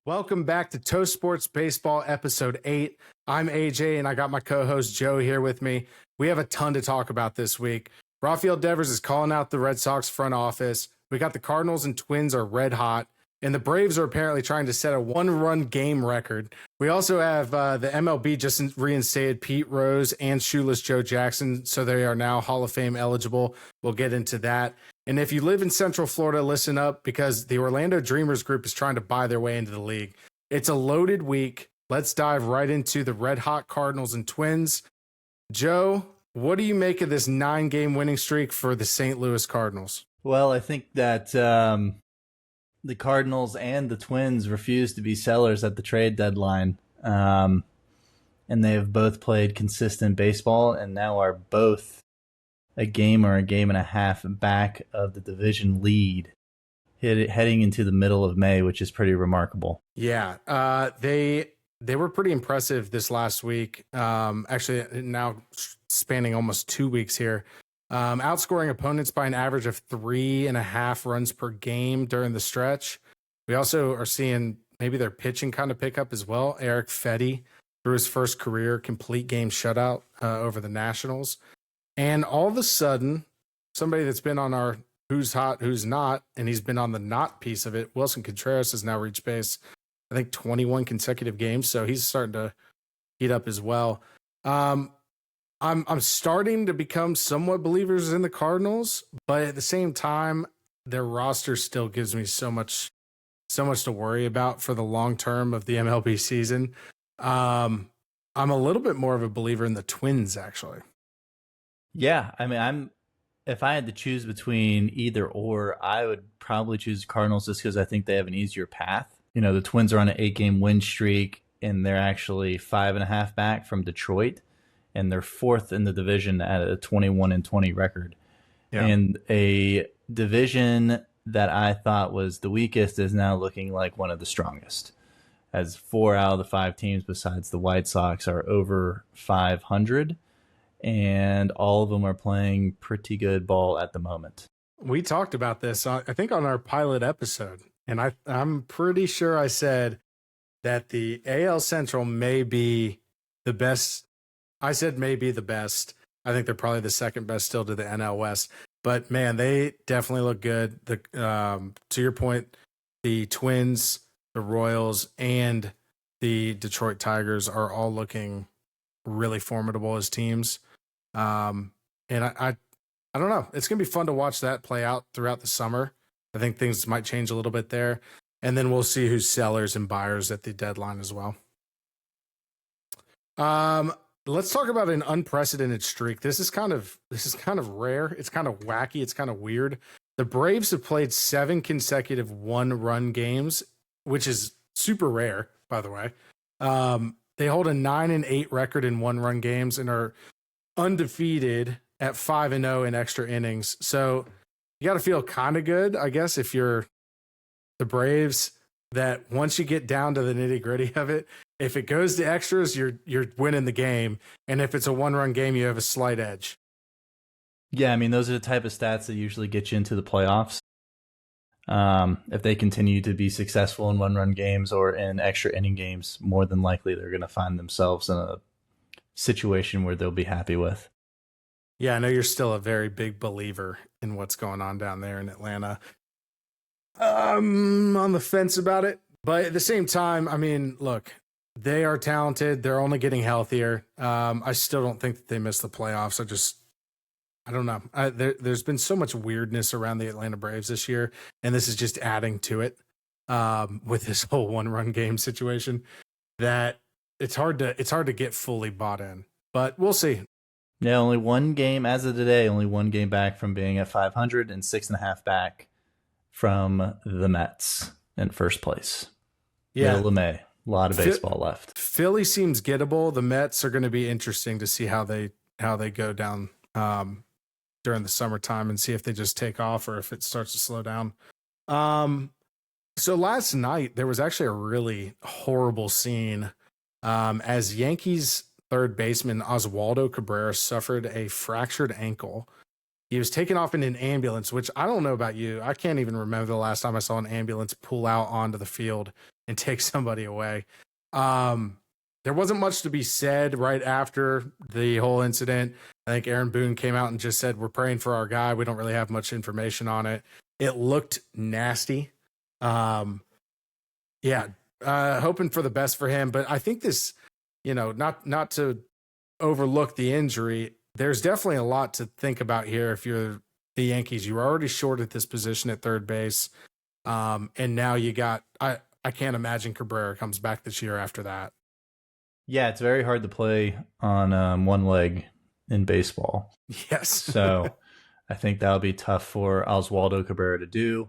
Welcome back to Toast Sports Baseball Episode 8. I'm AJ, and I got my co-host Joe here with me. We have a ton to talk about this week. Rafael Devers is calling out the Red Sox front office. We got the Cardinals and Twins are red hot, and the Braves are apparently trying to set a one-run game record. We also have the MLB just reinstated Pete Rose and Shoeless Joe Jackson, so they are now Hall of Fame eligible. We'll get into that. And if you live in Central Florida, listen up, because the Orlando Dreamers group is trying to buy their way into the league. It's a loaded week. Let's dive right into the red hot Cardinals and Twins. Joe, what do you make of this 9-game winning streak for the St. Louis Cardinals? Well, I think that the Cardinals and the Twins refused to be sellers at the trade deadline. And they have both played consistent baseball and now are both a game or a game and a half back of the division lead heading into the middle of May, which is pretty remarkable. Yeah, they were pretty impressive this last week. Actually, now spanning almost 2 weeks here. Outscoring opponents by an average of 3.5 runs per game during the stretch. We also are seeing maybe their pitching kind of pick up as well. Eric Fetty threw his first career complete game shutout over the Nationals. And all of a sudden, somebody that's been on our who's hot, who's not, and he's been on the not piece of it, Wilson Contreras has now reached base, I think, 21 consecutive games. So he's starting to heat up as well. I'm starting to become somewhat believers in the Cardinals, but at the same time, their roster still gives me so much to worry about for the long term of the MLB season. I'm a little bit more of a believer in the Twins, actually. Yeah, I mean, if I had to choose between either or, I would probably choose the Cardinals just because I think they have an easier path. You know, the Twins are on an 8-game win streak, and they're actually 5.5 back from Detroit, and they're fourth in the division at a 21-20 record. Yeah. And a division that I thought was the weakest is now looking like one of the strongest, as 4 out of the 5 teams besides the White Sox are over 500. And all of them are playing pretty good ball at the moment. We talked about this, I think, on our pilot episode, and I'm pretty sure I said that the AL Central may be the best. I said may be the best. I think they're probably the second best still to the NL West. But, man, they definitely look good. To your point, the Twins, the Royals, and the Detroit Tigers are all looking really formidable as teams. And I don't know. It's going to be fun to watch that play out throughout the summer. I think things might change a little bit there. And then we'll see who's sellers and buyers at the deadline as well. Let's talk about an unprecedented streak. This is kind of rare. It's kind of wacky. It's kind of weird. The Braves have played 7 consecutive 1-run games, which is super rare, by the way. They hold a 9-8 record in 1-run games and are undefeated at 5-0 in extra innings. So you got to feel kind of good, I guess, if you're the Braves, that once you get down to the nitty gritty of it, if it goes to extras, you're winning the game. And if it's a 1-run game, you have a slight edge. Yeah, I mean, those are the type of stats that usually get you into the playoffs. If they continue to be successful in 1-run games or in extra inning games, more than likely they're going to find themselves in a situation where they'll be happy with. Yeah, I know you're still a very big believer in what's going on down there in Atlanta. On the fence about it, but at the same time, I mean, look, they are talented. They're only getting healthier. I still don't think that they missed the playoffs. I don't know. There's been so much weirdness around the Atlanta Braves this year, and this is just adding to it with this whole 1-run game situation, that it's hard to get fully bought in. But we'll see. Yeah, only 1 game as of today. Only 1 game back from being at 500 and 6.5 back from the Mets in first place. Yeah, middle of May. A lot of baseball left. Philly seems gettable. The Mets are going to be interesting to see how they go down during the summertime and see if they just take off or if it starts to slow down. So last night there was actually a really horrible scene as Yankees third baseman Oswaldo Cabrera suffered a fractured ankle. He was taken off in an ambulance, which I don't know about you. I can't even remember the last time I saw an ambulance pull out onto the field and take somebody away. There wasn't much to be said right after the whole incident. I think Aaron Boone came out and just said, we're praying for our guy. We don't really have much information on it. It looked nasty. Hoping for the best for him. But I think this, not to overlook the injury, there's definitely a lot to think about here. If you're the Yankees, you were already short at this position at third base. And now you got, I can't imagine Cabrera comes back this year after that. Yeah, it's very hard to play on one leg in baseball. Yes. So I think that'll be tough for Oswaldo Cabrera to do.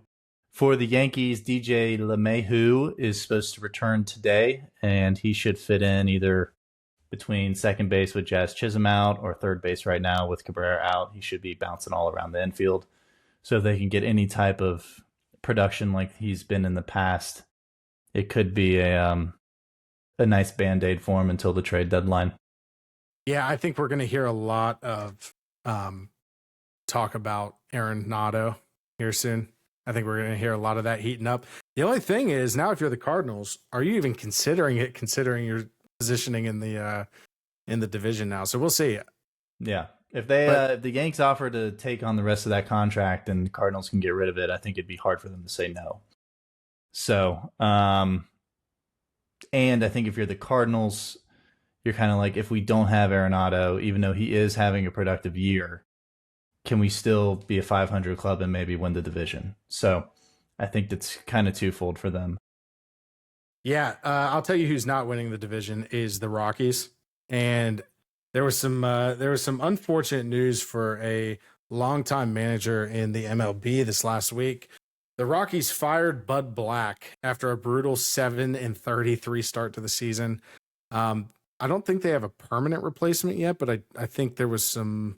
For the Yankees, DJ LeMahieu is supposed to return today, and he should fit in either between second base with Jazz Chisholm out or third base right now with Cabrera out. He should be bouncing all around the infield. So if they can get any type of production like he's been in the past, it could be a nice Band-Aid for him until the trade deadline. Yeah, I think we're going to hear a lot of talk about Arenado here soon. I think we're going to hear a lot of that heating up. The only thing is, now if you're the Cardinals, are you even considering it, considering your positioning in the division now? So we'll see. Yeah. If the Yanks offer to take on the rest of that contract and the Cardinals can get rid of it, I think it'd be hard for them to say no. So, and I think if you're the Cardinals, you're kind of like, if we don't have Arenado, even though he is having a productive year, can we still be a 500 club and maybe win the division? So I think that's kind of twofold for them. Yeah, I'll tell you who's not winning the division is the Rockies. And there was some unfortunate news for a longtime manager in the MLB this last week. The Rockies fired Bud Black after a brutal 7-33 start to the season. I don't think they have a permanent replacement yet, but I think there was some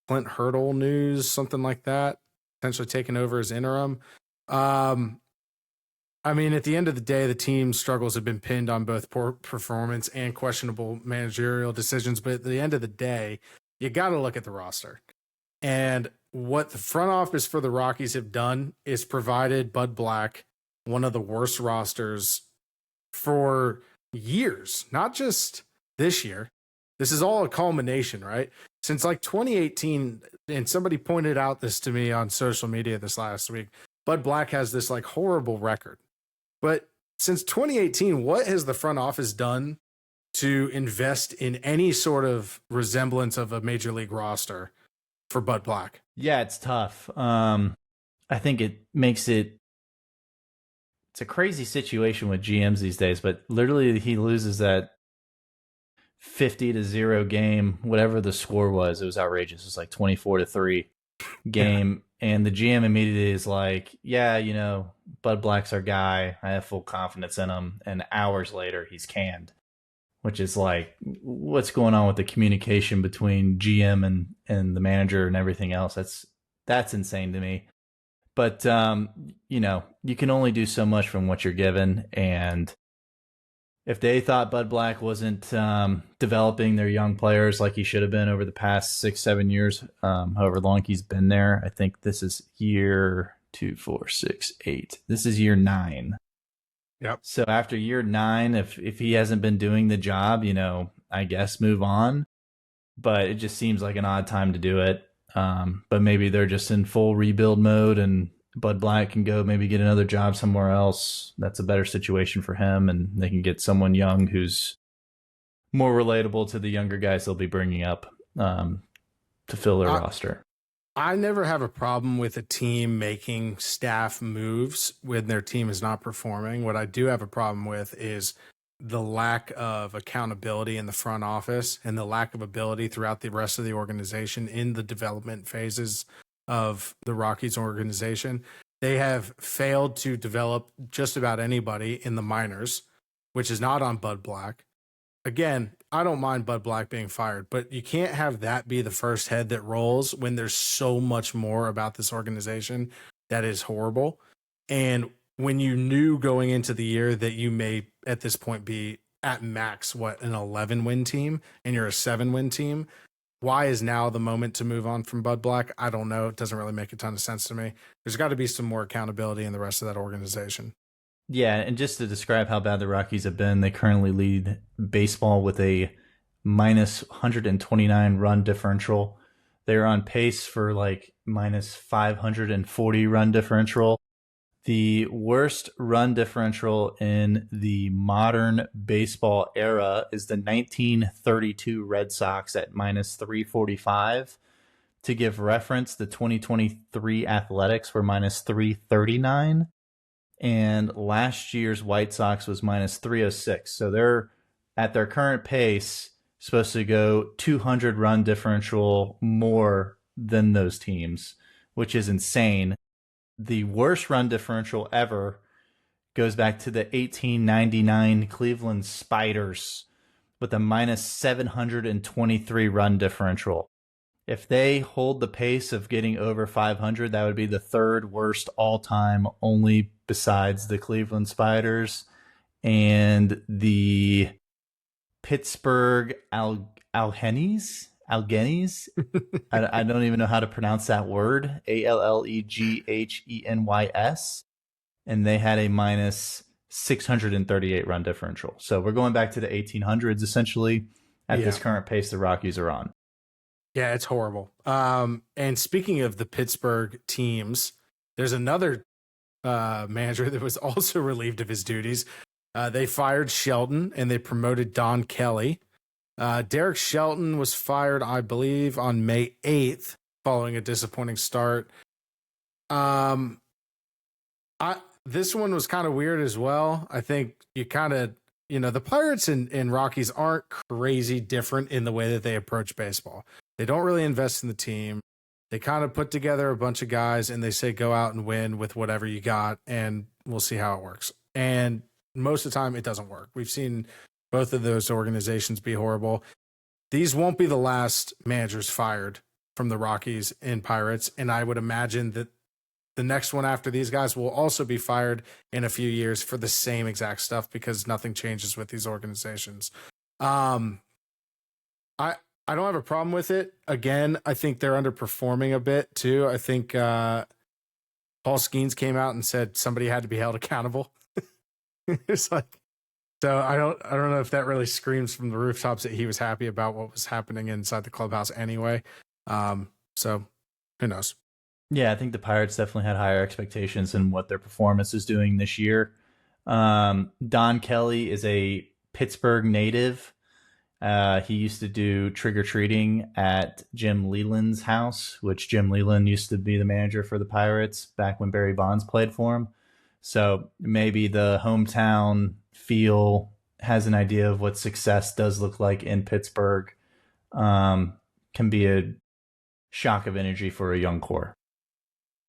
Clint Hurdle news, something like that, potentially taking over as interim. At the end of the day, the team's struggles have been pinned on both poor performance and questionable managerial decisions. But at the end of the day, you got to look at the roster. And what the front office for the Rockies have done is provided Bud Black one of the worst rosters for years, not just this year. This is all a culmination, right? Since like 2018, and somebody pointed out this to me on social media this last week, Bud Black has this like horrible record. But since 2018, what has the front office done to invest in any sort of resemblance of a major league roster for Bud Black? Yeah, it's tough. I think it makes it's a crazy situation with GMs these days, but literally he loses that 50-0 game, whatever the score was. It was outrageous. It was like 24-3 game. Yeah. And the GM immediately is like, yeah, Bud Black's our guy. I have full confidence in him. And hours later, he's canned, which is like, what's going on with the communication between GM and the manager and everything else? That's insane to me. But, you can only do so much from what you're given. And if they thought Bud Black wasn't developing their young players like he should have been over the past 6-7 years, however long he's been there, I think this is year 2, 4, 6, 8. This is year 9. Yep. So after year 9, if he hasn't been doing the job, I guess move on. But it just seems like an odd time to do it. But maybe they're just in full rebuild mode and Bud Black can go maybe get another job somewhere else. That's a better situation for him, and they can get someone young who's more relatable to the younger guys they'll be bringing up to fill their roster. I never have a problem with a team making staff moves when their team is not performing. What I do have a problem with is the lack of accountability in the front office and the lack of ability throughout the rest of the organization in the development phases of the Rockies organization. They have failed to develop just about anybody in the minors, which is not on Bud Black. Again, I don't mind Bud Black being fired, but you can't have that be the first head that rolls when there's so much more about this organization that is horrible. And when you knew going into the year that you may at this point be at max, an 11-win team, and you're a 7-win team, why is now the moment to move on from Bud Black? I don't know. It doesn't really make a ton of sense to me. There's got to be some more accountability in the rest of that organization. Yeah, and just to describe how bad the Rockies have been, they currently lead baseball with a minus 129 run differential. They're on pace for like minus 540 run differential. The worst run differential in the modern baseball era is the 1932 Red Sox at minus 345. To give reference, the 2023 Athletics were minus 339, and last year's White Sox was minus 306. So they're at their current pace supposed to go 200 run differential more than those teams, which is insane. The worst run differential ever goes back to the 1899 Cleveland Spiders with a minus 723 run differential. If they hold the pace of getting over 500, that would be the third worst all time, only besides the Cleveland Spiders and the Pittsburgh Alleghenies. I don't even know how to pronounce that word. Alleghens. And they had a minus 638 run differential. So we're going back to the 1800s essentially at this current pace the Rockies are on. Yeah, it's horrible. And speaking of the Pittsburgh teams, there's another manager that was also relieved of his duties. They fired Shelton and they promoted Don Kelly. Derek Shelton was fired, I believe, on May 8th following a disappointing start. This one was kind of weird as well. I think you kind of, the Pirates and Rockies aren't crazy different in the way that they approach baseball. They don't really invest in the team. They kind of put together a bunch of guys and they say, go out and win with whatever you got and we'll see how it works. And most of the time it doesn't work. We've seen both of those organizations be horrible. These won't be the last managers fired from the Rockies and Pirates. And I would imagine that the next one after these guys will also be fired in a few years for the same exact stuff because nothing changes with these organizations. I don't have a problem with it. Again, I think they're underperforming a bit too. I think Paul Skeens came out and said somebody had to be held accountable. It's like, so I don't know if that really screams from the rooftops that he was happy about what was happening inside the clubhouse anyway. So who knows? Yeah, I think the Pirates definitely had higher expectations than what their performance is doing this year. Don Kelly is a Pittsburgh native. He used to do trick-or-treating at Jim Leland's house, which Jim Leland used to be the manager for the Pirates back when Barry Bonds played for him. So maybe the hometown feel has an idea of what success does look like in Pittsburgh. Can be a shock of energy for a young core.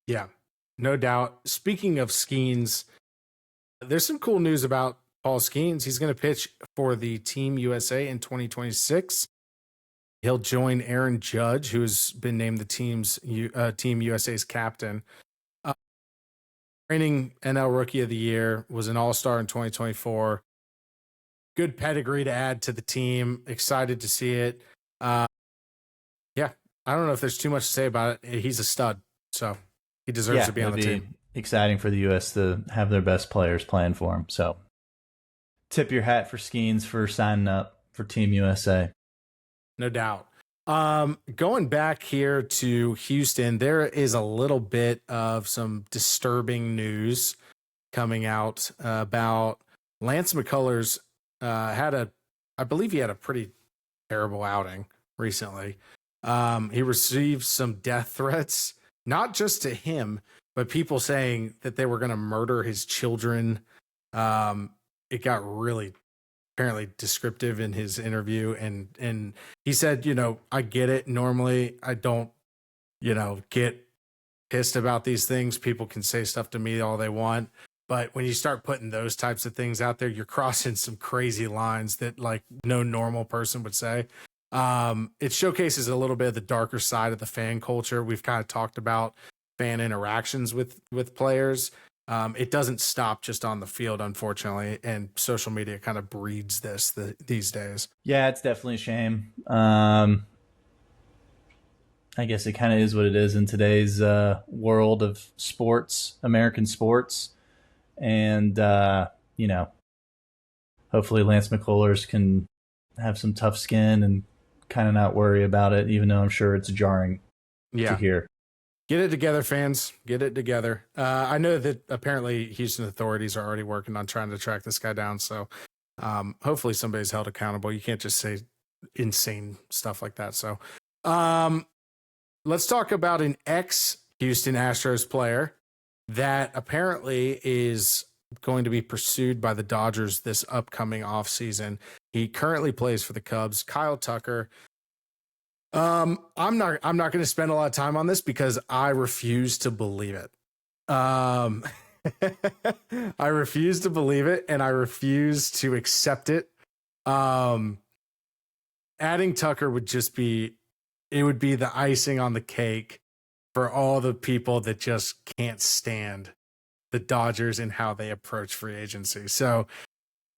Yeah, no doubt. Speaking of Skeens, there's some cool news about Paul Skeens. He's going to pitch for the Team USA in 2026. He'll join Aaron Judge, who's been named the Team USA's captain. Reigning NL Rookie of the Year, was an All-Star in 2024. Good pedigree to add to the team. Excited to see it. Yeah, I don't know if there's too much to say about it. He's a stud, so he deserves to be on the team. Exciting for the U.S. to have their best players playing for him. So tip your hat for Skeens for signing up for Team USA. No doubt. Going back here to Houston, there is a little bit of some disturbing news coming out about Lance McCullers. I believe he had a pretty terrible outing recently. He received some death threats, not just to him, but people saying that they were going to murder his children. It got really apparently descriptive in his interview, and he said, I get it. Normally I don't, get pissed about these things. People can say stuff to me all they want, but when you start putting those types of things out there, you're crossing some crazy lines that like no normal person would say. It showcases a little bit of the darker side of the fan culture. We've kind of talked about fan interactions with players. It doesn't stop just on the field, unfortunately, and social media kind of breeds this these days. Yeah, it's definitely a shame. I guess it kind of is what it is in today's world of sports, American sports. And, hopefully Lance McCullers can have some tough skin and kind of not worry about it, even though I'm sure it's jarring to hear. Get it together, fans. Get it together. I know that apparently Houston authorities are already working on trying to track this guy down. So hopefully somebody's held accountable. You can't just say insane stuff like that. So let's talk about an ex-Houston Astros player that apparently is going to be pursued by the Dodgers this upcoming offseason. He currently plays for the Cubs, Kyle Tucker. I'm not going to spend a lot of time on this because I refuse to believe it. I refuse to believe it, and I refuse to accept it. Adding Tucker would be the icing on the cake for all the people that just can't stand the Dodgers and how they approach free agency. So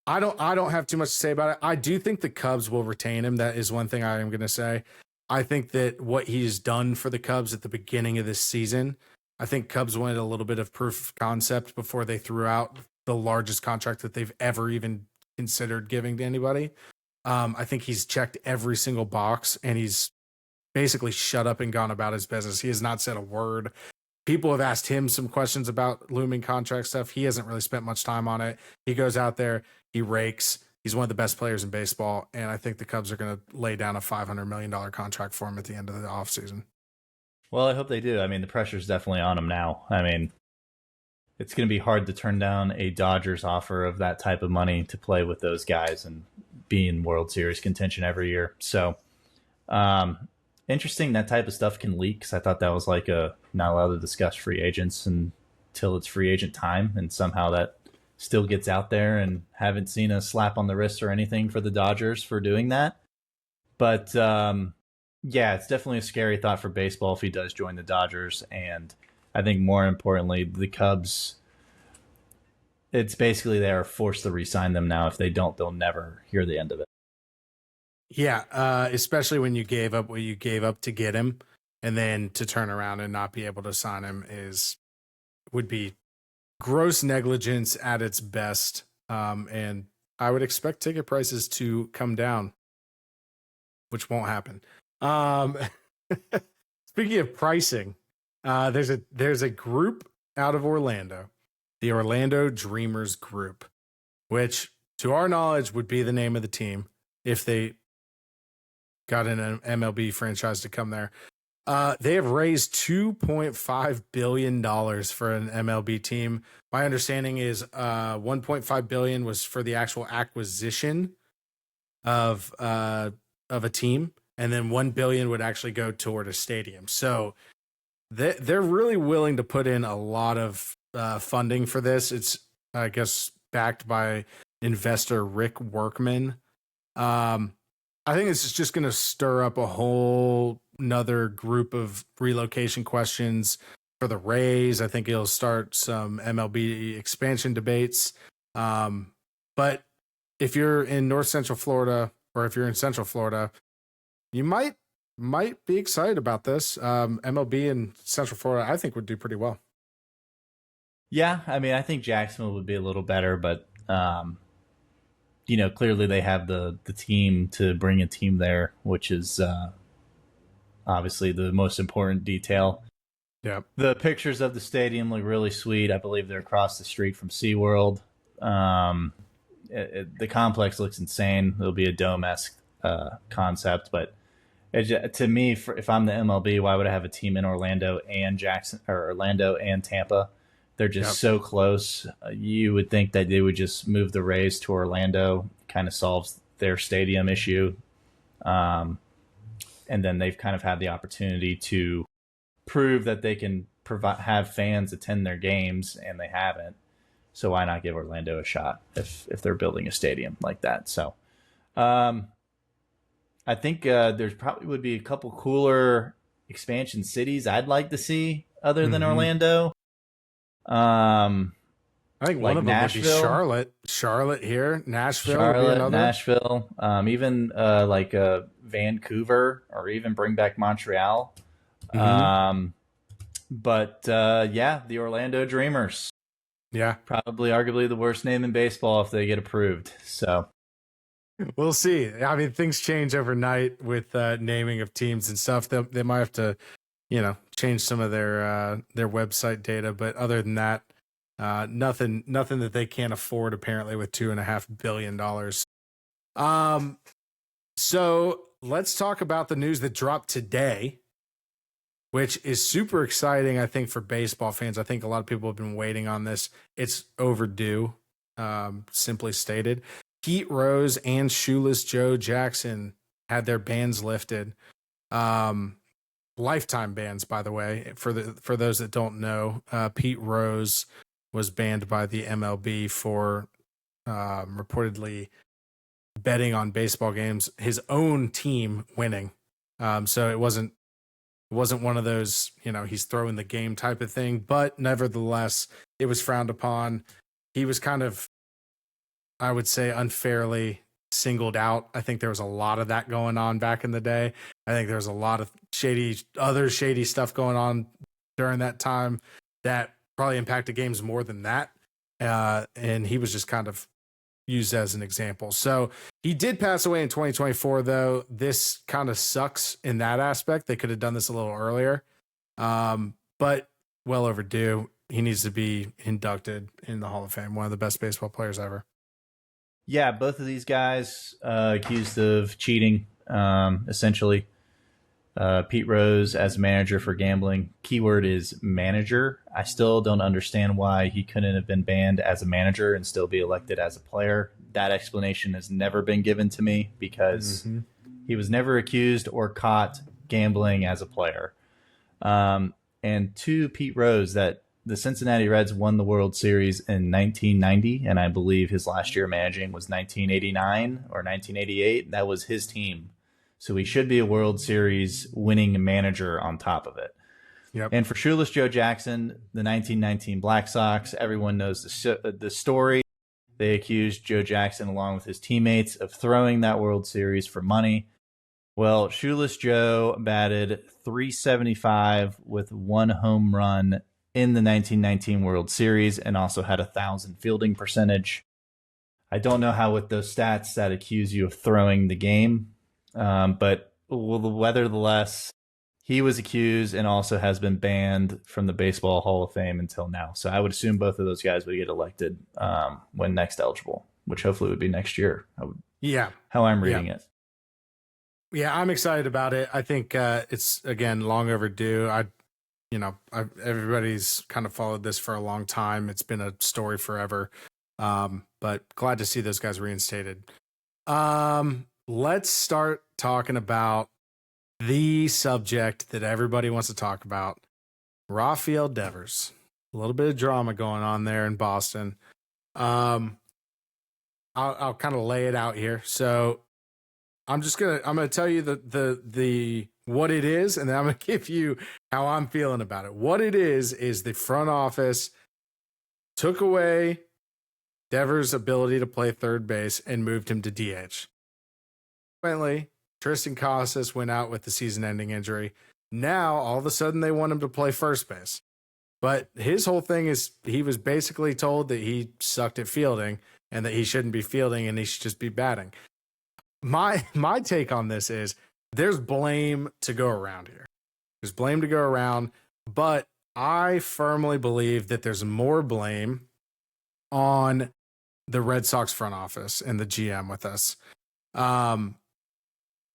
I don't have too much to say about it. I do think the Cubs will retain him. That is one thing I am going to say. I think that what he's done for the Cubs at the beginning of this season, I think Cubs wanted a little bit of proof of concept before they threw out the largest contract that they've ever even considered giving to anybody. I think he's checked every single box, and he's basically shut up and gone about his business. He has not said a word. People have asked him some questions about looming contract stuff. He hasn't really spent much time on it. He goes out there, he rakes. He's one of the best players in baseball, and I think the Cubs are going to lay down a $500 million contract for him at the end of the offseason. Well, I hope they do. I mean, the pressure's definitely on him now. I mean, it's going to be hard to turn down a Dodgers offer of that type of money to play with those guys and be in World Series contention every year. So, interesting that type of stuff can leak, because I thought that was like not allowed to discuss free agents until it's free agent time, and somehow that still gets out there, and haven't seen a slap on the wrist or anything for the Dodgers for doing that. But yeah, it's definitely a scary thought for baseball if he does join the Dodgers. And I think more importantly, the Cubs, it's basically they are forced to re-sign them now. If they don't, they'll never hear the end of it. Yeah, especially when you gave up what you gave up to get him, and then to turn around and not be able to sign him would be gross negligence at its best. And I would expect ticket prices to come down, which won't happen. Speaking of pricing, there's a group out of Orlando, the Orlando Dreamers Group, which to our knowledge would be the name of the team if they got an MLB franchise to come there. They have raised $2.5 billion for an MLB team. My understanding is $1.5 billion was for the actual acquisition of a team, and then $1 billion would actually go toward a stadium. So they're really willing to put in a lot of funding for this. It's, I guess, backed by investor Rick Workman. I think it's just going to stir up a whole another group of relocation questions for the Rays. I think it'll start some MLB expansion debates. But if you're in North Central Florida, or if you're in Central Florida, you might be excited about this. MLB in Central Florida, I think, would do pretty well. Yeah, I mean, I think Jacksonville would be a little better, but clearly they have the team to bring a team there, which is obviously the most important detail. Yeah. The pictures of the stadium look really sweet. I believe they're across the street from SeaWorld. The complex looks insane. It'll be a dome-esque concept, but to me, if I'm the MLB, why would I have a team in Orlando and Orlando and Tampa? They're just so close. You would think that they would just move the Rays to Orlando, kind of solves their stadium issue. And then they've kind of had the opportunity to prove that they can have fans attend their games, and they haven't. So why not give Orlando a shot if they're building a stadium like that? So I think there's probably would be a couple cooler expansion cities I'd like to see other than Orlando. I think one of them Nashville. would be Charlotte here, Nashville. Nashville, even like Vancouver, or even bring back Montreal. But the Orlando Dreamers. Yeah. Probably arguably the worst name in baseball if they get approved. So We'll see. I mean, things change overnight with naming of teams and stuff. They might have to, change some of their website data, but other than that, nothing that they can't afford apparently with $2.5 billion. So let's talk about the news that dropped today, which is super exciting, I think, for baseball fans. I think a lot of people have been waiting on this. It's overdue, simply stated. Pete Rose and Shoeless Joe Jackson had their bans lifted. Lifetime bans, by the way, for those that don't know. Pete Rose was banned by the MLB for reportedly betting on baseball games, his own team winning. So it wasn't one of those, he's throwing the game type of thing, but nevertheless, it was frowned upon. He was kind of, I would say, unfairly singled out. I think there was a lot of that going on back in the day. I think there was a lot of other shady stuff going on during that time that probably impacted games more than that. And he was just kind of used as an example. So he did pass away in 2024, though. This kind of sucks in that aspect. They could have done this a little earlier, but well overdue. He needs to be inducted in the Hall of Fame. One of the best baseball players ever. Yeah, both of these guys accused of cheating, essentially. Pete Rose as manager for gambling. Keyword is manager. I still don't understand why he couldn't have been banned as a manager and still be elected as a player. That explanation has never been given to me because he was never accused or caught gambling as a player. And to Pete Rose, that the Cincinnati Reds won the World Series in 1990, and I believe his last year managing was 1989 or 1988. That was his team. So he should be a World Series winning manager on top of it. Yep. And for Shoeless Joe Jackson, the 1919 Black Sox, everyone knows the story. They accused Joe Jackson, along with his teammates, of throwing that World Series for money. Well, Shoeless Joe batted .375 with 1 home run in the 1919 World Series and also had 1,000 fielding percentage. I don't know how with those stats that accuse you of throwing the game, but nevertheless, he was accused and also has been banned from the Baseball Hall of Fame until now. So I would assume both of those guys would get elected when next eligible, which hopefully would be next year. How I'm reading it. Yeah, I'm excited about it. I think it's, again, long overdue. Everybody's kind of followed this for a long time. It's been a story forever. But glad to see those guys reinstated. Let's start talking about the subject that everybody wants to talk about. Rafael Devers. A little bit of drama going on there in Boston. I'll kind of lay it out here. So I'm gonna tell you the what it is, and then I'm gonna give you how I'm feeling about it. What it is the front office took away Devers' ability to play third base and moved him to DH. Consequently, Tristan Casas went out with the season-ending injury. Now, all of a sudden, they want him to play first base. But his whole thing is he was basically told that he sucked at fielding and that he shouldn't be fielding and he should just be batting. My take on this is there's blame to go around here. There's blame to go around, but I firmly believe that there's more blame on the Red Sox front office and the GM with us.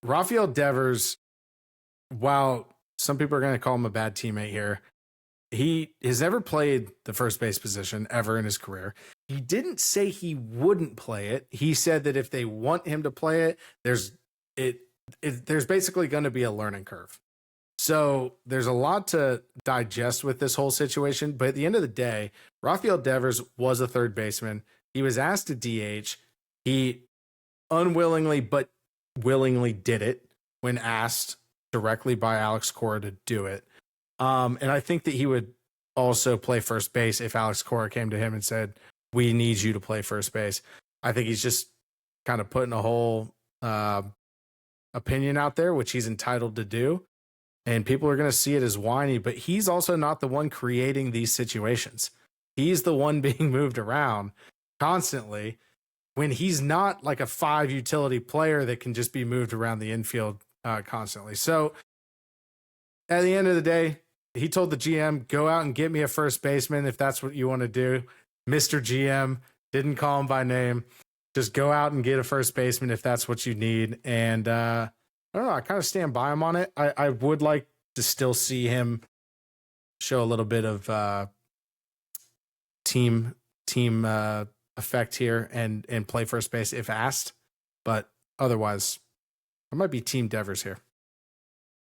Rafael Devers, while some people are going to call him a bad teammate here, he has never played the first base position ever in his career. He didn't say he wouldn't play it. He said that if they want him to play it, there's basically going to be a learning curve. So there's a lot to digest with this whole situation. But at the end of the day, Rafael Devers was a third baseman. He was asked to DH. He unwillingly but willingly did it when asked directly by Alex Cora to do it. And I think that he would also play first base if Alex Cora came to him and said, we need you to play first base. I think he's just kind of putting a whole opinion out there, which he's entitled to do. And people are going to see it as whiny, but he's also not the one creating these situations. he's the one being moved around constantly when he's not like a 5 utility player that can just be moved around the infield constantly. So at the end of the day, he told the GM, go out and get me a first baseman if that's what you want to do. Mr. GM didn't call him by name. Just go out and get a first baseman if that's what you need. And I don't know, I kind of stand by him on it. I would like to still see him show a little bit of team effect here and play first base if asked. But otherwise, I might be Team Devers here.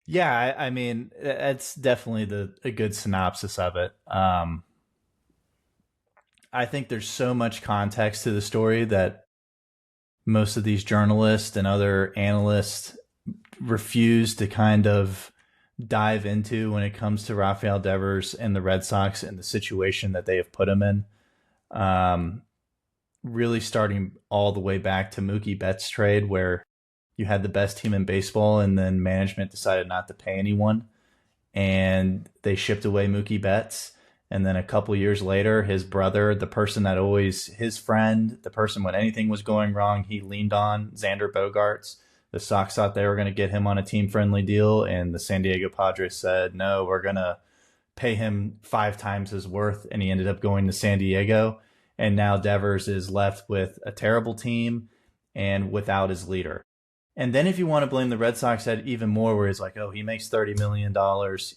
Yeah, I mean, that's definitely a good synopsis of it. I think there's so much context to the story that most of these journalists and other analysts refuse to kind of dive into when it comes to Rafael Devers and the Red Sox and the situation that they have put him in. Really starting all the way back to Mookie Betts trade, where you had the best team in baseball and then management decided not to pay anyone and they shipped away Mookie Betts. And then a couple years later, his brother, the person that always, his friend, the person when anything was going wrong, he leaned on, Xander Bogaerts. The Sox thought they were going to get him on a team-friendly deal, and the San Diego Padres said, no, we're going to pay him 5 times his worth, and he ended up going to San Diego. And now Devers is left with a terrible team and without his leader. And then if you want to blame the Red Sox, that even more, where he's like, oh, he makes $30 million.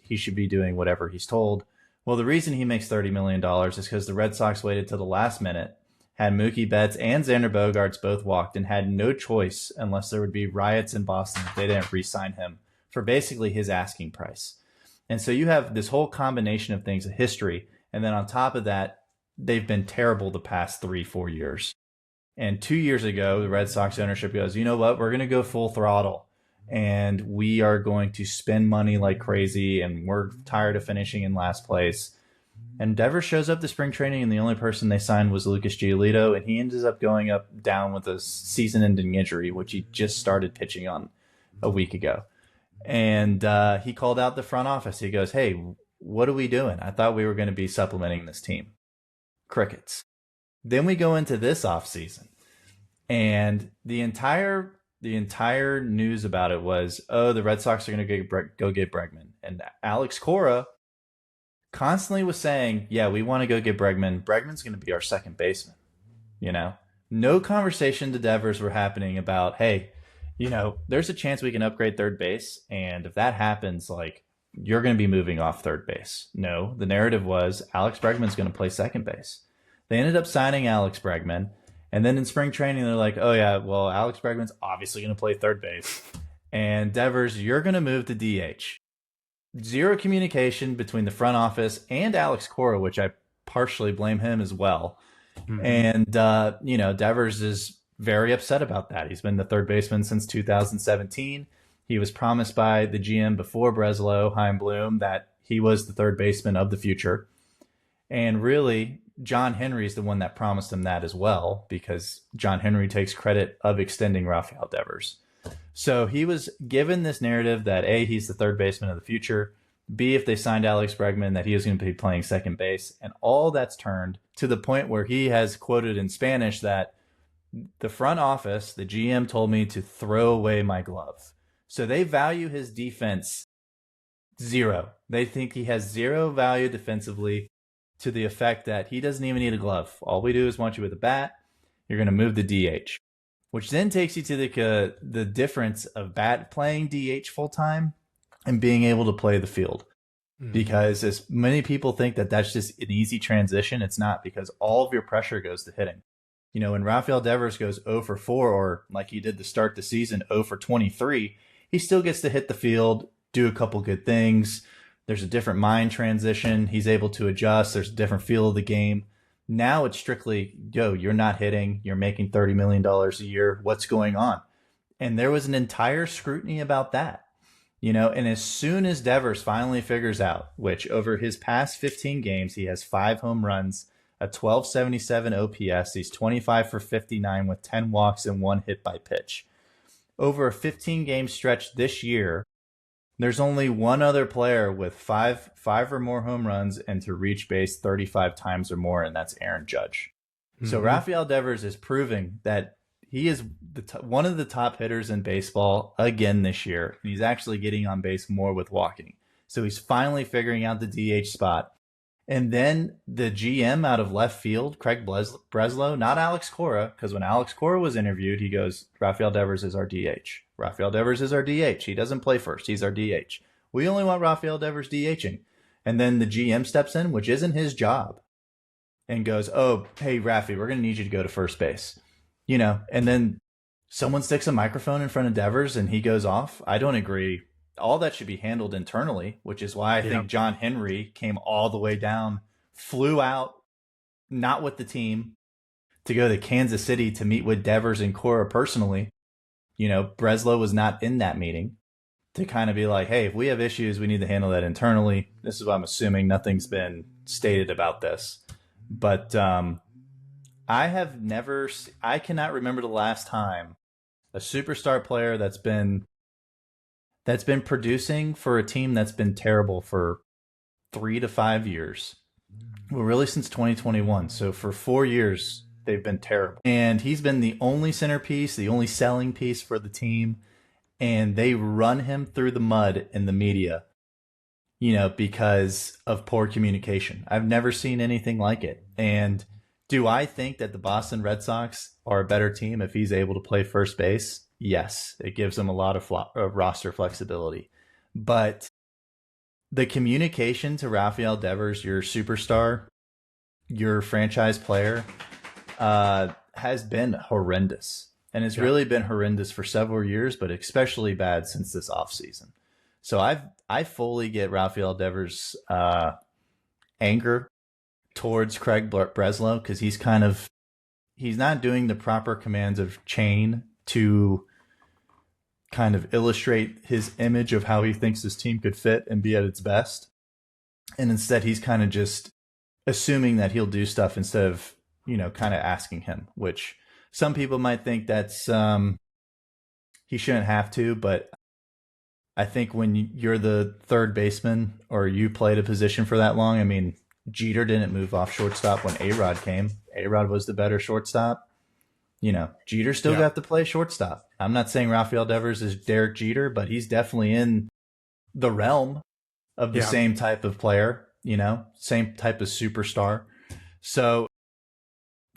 He should be doing whatever he's told. Well, the reason he makes $30 million is because the Red Sox waited till the last minute, had Mookie Betts and Xander Bogaerts both walked, and had no choice unless there would be riots in Boston if they didn't re-sign him for basically his asking price. And so you have this whole combination of things, a history, and then on top of that, they've been terrible the past 3-4 years. And 2 years ago, the Red Sox ownership goes, you know what, we're going to go full throttle. And we are going to spend money like crazy, and we're tired of finishing in last place. And Devers shows up to spring training, and the only person they signed was Lucas Giolito, and he ends up going down with a season-ending injury, which he just started pitching on a week ago. And he called out the front office. He goes, hey, what are we doing? I thought we were going to be supplementing this team. Crickets. Then we go into this offseason, and the entire news about it was, oh, the Red Sox are going to go get Bregman. And Alex Cora constantly was saying, yeah, we want to go get Bregman. Bregman's going to be our second baseman. You know, no conversation to Devers were happening about, hey, you know, there's a chance we can upgrade third base. And if that happens, like, you're going to be moving off third base. No, the narrative was Alex Bregman's going to play second base. They ended up signing Alex Bregman. And then in spring training, they're like, oh, yeah, well, Alex Bregman's obviously going to play third base. And Devers, you're going to move to DH. Zero communication between the front office and Alex Cora, which I partially blame him as well. Mm-hmm. And, you know, Devers is very upset about that. He's been the third baseman since 2017. He was promised by the GM before Breslow, Chaim Bloom, that he was the third baseman of the future. And really, John Henry's the one that promised him that as well, because John Henry takes credit of extending Rafael Devers. So he was given this narrative that A, he's the third baseman of the future, B, if they signed Alex Bregman, that he was going to be playing second base, and all that's turned to the point where he has quoted in Spanish that the front office, the GM, told me to throw away my glove. So they value his defense zero. They think he has zero value defensively, to the effect that he doesn't even need a glove. All we do is want you with a bat. You're going to move the DH, which then takes you to the difference of playing DH full time and being able to play the field. Mm-hmm. Because as many people think that that's just an easy transition, it's not, because all of your pressure goes to hitting. You know, when Rafael Devers goes 0 for 4, or like he did to start the season, 0 for 23, he still gets to hit the field, do a couple good things. There's a different mind transition. He's able to adjust. There's a different feel of the game. Now it's strictly, you're not hitting. You're making $30 million a year. What's going on? And there was an entire scrutiny about that, you know, and as soon as Devers finally figures out, which over his past 15 games, he has 5 home runs, a 1277 OPS. He's 25 for 59 with 10 walks and 1 hit by pitch. Over a 15-game stretch this year, There's only one other player with five or more home runs and to reach base 35 times or more, and that's Aaron Judge. So Rafael Devers is proving that he is one of the top hitters in baseball again this year. And he's actually getting on base more with walking. So he's finally figuring out the DH spot. And then the GM out of left field, Craig Breslow, not Alex Cora, because when Alex Cora was interviewed, he goes, Rafael Devers is our DH. Rafael Devers is our DH. He doesn't play first. He's our DH. We only want Rafael Devers DHing. And then the GM steps in, which isn't his job, and goes, oh, hey, Rafi, we're going to need you to go to first base. And then someone sticks a microphone in front of Devers and he goes off. I don't agree. All that should be handled internally, which is why I think John Henry came all the way down, flew out, not with the team, to go to Kansas City to meet with Devers and Cora personally. Breslow was not in that meeting to kind of be like, hey, if we have issues, we need to handle that internally. This is what I'm assuming. Nothing's been stated about this. But I cannot remember the last time a superstar player that's been producing for a team that's been terrible for 3 to 5 years. Well, really since 2021. So for 4 years, they've been terrible. And he's been the only centerpiece, the only selling piece for the team. And they run him through the mud in the media, because of poor communication. I've never seen anything like it. And do I think that the Boston Red Sox are a better team if he's able to play first base? Yes, it gives them a lot of roster flexibility. But the communication to Rafael Devers, your superstar, your franchise player, has been horrendous. And it's really been horrendous for several years, but especially bad since this offseason. So I fully get Rafael Devers' anger towards Craig Breslow, because he's not doing the proper commands of chain to kind of illustrate his image of how he thinks his team could fit and be at its best. And instead, he's kind of just assuming that he'll do stuff instead of, kind of asking him, which some people might think that's he shouldn't have to. But I think when you're the third baseman or you played a position for that long, I mean, Jeter didn't move off shortstop when A-Rod came. A-Rod was the better shortstop. Jeter still got to play shortstop. I'm not saying Rafael Devers is Derek Jeter, but he's definitely in the realm of the same type of player, same type of superstar. So,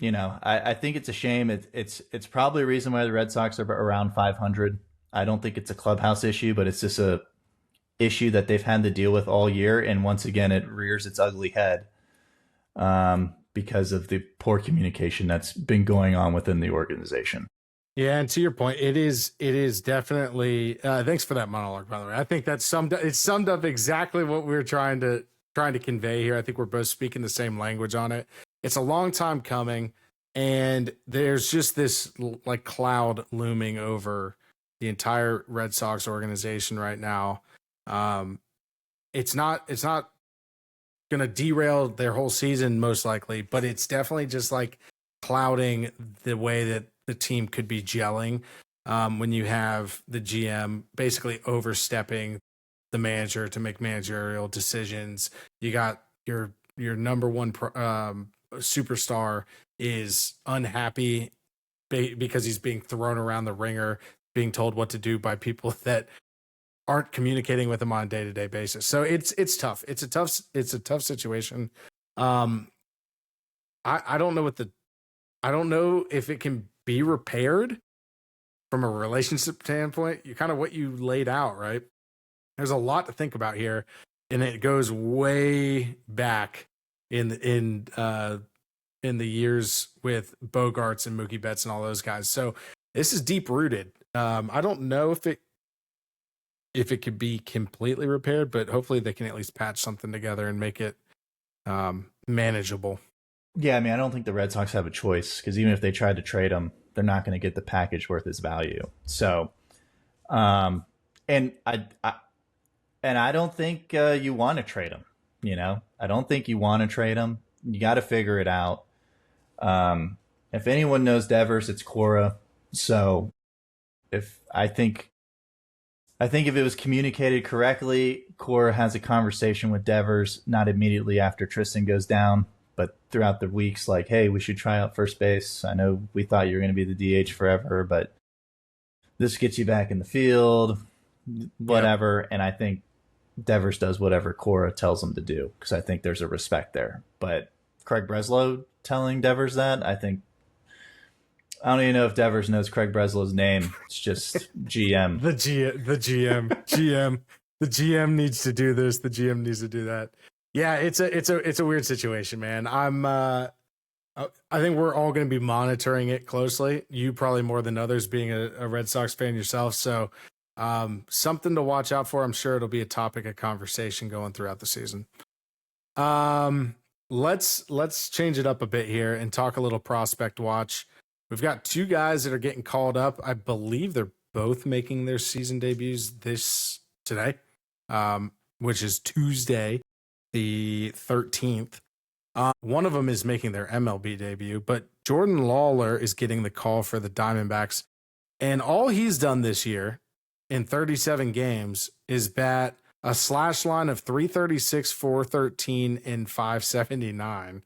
I think it's a shame. It's probably a reason why the Red Sox are around 500. I don't think it's a clubhouse issue, but it's just a issue that they've had to deal with all year. And once again, it rears its ugly head because of the poor communication that's been going on within the organization. Yeah, and to your point, it is definitely. Thanks for that monologue, by the way. I think it's summed up exactly what we were trying to convey here. I think we're both speaking the same language on it. It's a long time coming, and there's just this like cloud looming over the entire Red Sox organization right now. It's not going to derail their whole season most likely, but it's definitely just like clouding the way that the team could be gelling when you have the GM basically overstepping the manager to make managerial decisions. You got your number one superstar is unhappy because he's being thrown around the ringer, being told what to do by people that aren't communicating with him on a day-to-day basis. So it's tough. It's a tough situation. I don't know I don't know if it can be repaired from a relationship standpoint. You kind of what you laid out, right? There's a lot to think about here, and it goes way back in the years with Bogarts and Mookie Betts and all those guys. So this is deep rooted. I don't know if it could be completely repaired, but hopefully they can at least patch something together and make it manageable. Yeah, I mean, I don't think the Red Sox have a choice, because even if they tried to trade him, they're not going to get the package worth his value. So, and I don't think you want to trade him. I don't think you want to trade him. You got to figure it out. If anyone knows Devers, it's Cora. So, I think I think if it was communicated correctly, Cora has a conversation with Devers, not immediately after Tristan goes down, but throughout the weeks, like, hey, we should try out first base. I know we thought you were going to be the DH forever, but this gets you back in the field, whatever. Yep. And I think Devers does whatever Cora tells him to do, because I think there's a respect there. But Craig Breslow telling Devers that, I don't even know if Devers knows Craig Breslow's name. It's just GM. the GM. The GM needs to do this. The GM needs to do that. Yeah, it's a weird situation, man. I think we're all going to be monitoring it closely. You probably more than others, being a Red Sox fan yourself. So something to watch out for. I'm sure it'll be a topic of conversation going throughout the season. Let's change it up a bit here and talk a little prospect watch. We've got two guys that are getting called up. I believe they're both making their season debuts today, which is Tuesday, the 13th. One of them is making their MLB debut, but Jordan Lawlar is getting the call for the Diamondbacks. And all he's done this year in 37 games is bat a slash line of 336, 413, and 579.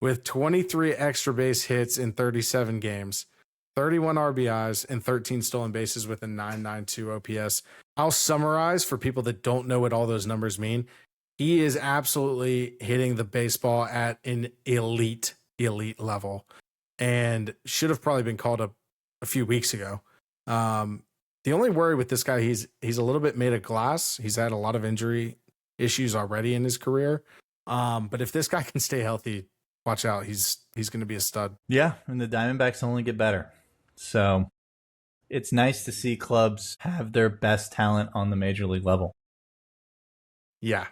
With 23 extra base hits in 37 games, 31 RBIs, and 13 stolen bases with a 992 OPS. I'll summarize for people that don't know what all those numbers mean. He is absolutely hitting the baseball at an elite level, and should have probably been called up a few weeks ago. The only worry with this guy, he's a little bit made of glass. He's had a lot of injury issues already in his career. But if this guy can stay healthy, watch out. He's going to be a stud. Yeah, and the Diamondbacks only get better. So it's nice to see clubs have their best talent on the major league level. Yeah.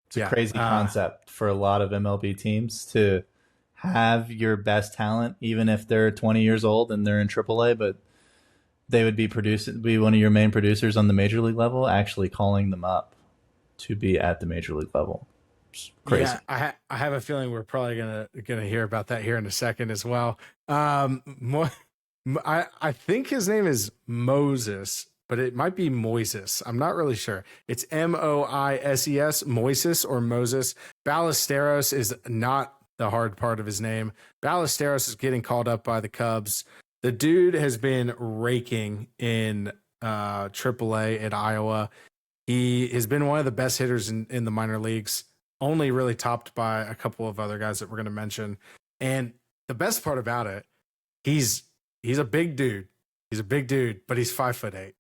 It's a crazy concept for a lot of MLB teams to have your best talent, even if they're 20 years old and they're in AAA, but they would be one of your main producers on the major league level, actually calling them up to be at the major league level. Crazy. Yeah, I have a feeling we're probably gonna hear about that here in a second as well. I think his name is Moises, but it might be Moises. I'm not really sure. It's Moises, Moises or Moses. Ballesteros is not the hard part of his name. Ballesteros is getting called up by the Cubs. The dude has been raking in AAA at Iowa. He has been one of the best hitters in the minor leagues, only really topped by a couple of other guys that we're going to mention. And the best part about it, he's a big dude. He's a big dude, but he's 5'8".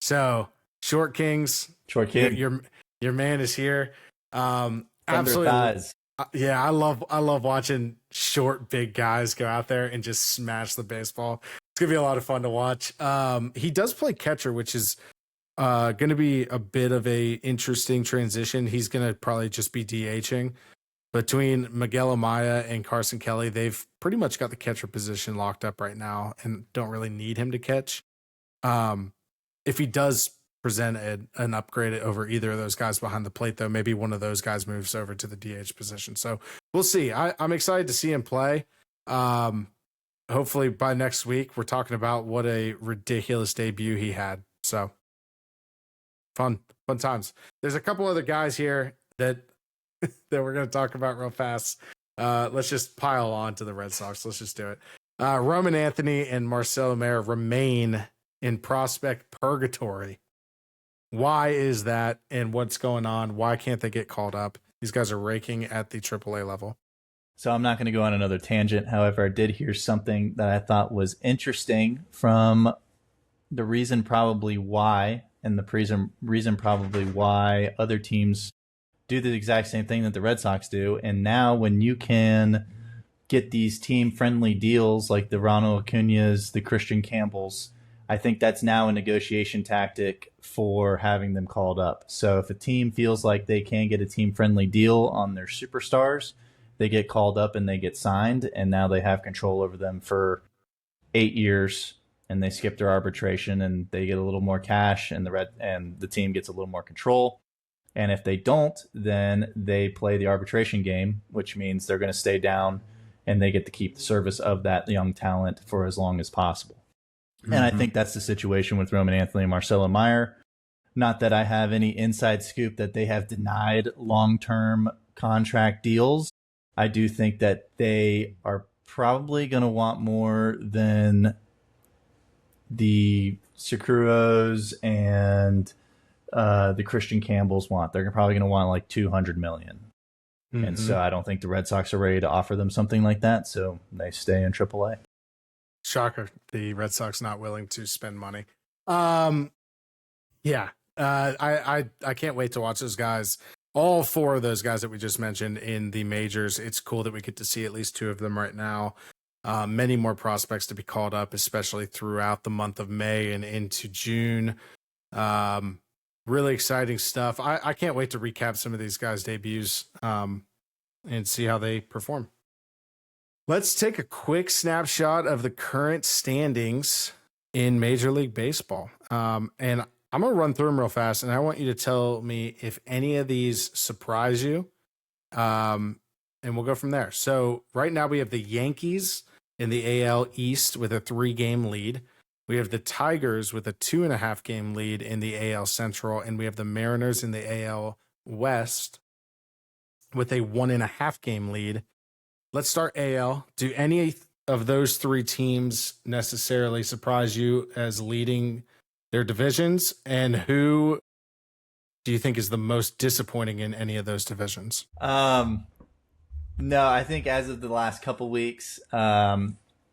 So short king. Your man is here. Absolutely. Thighs. Yeah, I love watching short, big guys go out there and just smash the baseball. It's gonna be a lot of fun to watch. He does play catcher, which is going to be a bit of a interesting transition. He's going to probably just be DHing. Between Miguel Amaya and Carson Kelly, they've pretty much got the catcher position locked up right now and don't really need him to catch. If he does present an upgrade over either of those guys behind the plate, though, maybe one of those guys moves over to the DH position. So we'll see. I'm excited to see him play. Hopefully by next week, we're talking about what a ridiculous debut he had. So fun times. There's a couple other guys here that we're going to talk about real fast. Let's just pile on to the Red Sox. Let's just do it. Roman Anthony and Marcelo Mayer remain in prospect purgatory. Why is that, and what's going on? Why can't they get called up? These guys are raking at the AAA level. So I'm not going to go on another tangent. However, I did hear something that I thought was interesting from the reason probably why, and the reason probably why other teams do the exact same thing that the Red Sox do. And now when you can get these team-friendly deals like the Ronald Acuñas, the Christian Campbells, I think that's now a negotiation tactic for having them called up. So if a team feels like they can get a team-friendly deal on their superstars, they get called up and they get signed, and now they have control over them for 8 years, and they skip their arbitration, and they get a little more cash, and the team gets a little more control. And if they don't, then they play the arbitration game, which means they're going to stay down, and they get to keep the service of that young talent for as long as possible. And I think that's the situation with Roman Anthony and Marcelo Meyer. Not that I have any inside scoop that they have denied long-term contract deals. I do think that they are probably going to want more than the Securos and the Christian Campbells want. They're probably going to want like $200 million. And so I don't think the Red Sox are ready to offer them something like that. So they stay in AAA. Shocker, the Red Sox not willing to spend money. Yeah, I can't wait to watch those guys. All four of those guys that we just mentioned in the majors. It's cool that we get to see at least two of them right now. Many more prospects to be called up, especially throughout the month of May and into June. Really exciting stuff. I can't wait to recap some of these guys' debuts and see how they perform. Let's take a quick snapshot of the current standings in Major League Baseball. And I'm going to run through them real fast, and I want you to tell me if any of these surprise you. And we'll go from there. So right now we have the Yankees in the AL East with a 3-game lead. We have the Tigers with a 2.5-game lead in the AL Central, and we have the Mariners in the AL West with a 1.5-game lead. Let's start AL. Do any of those three teams necessarily surprise you as leading their divisions? And who do you think is the most disappointing in any of those divisions? No, I think as of the last couple weeks,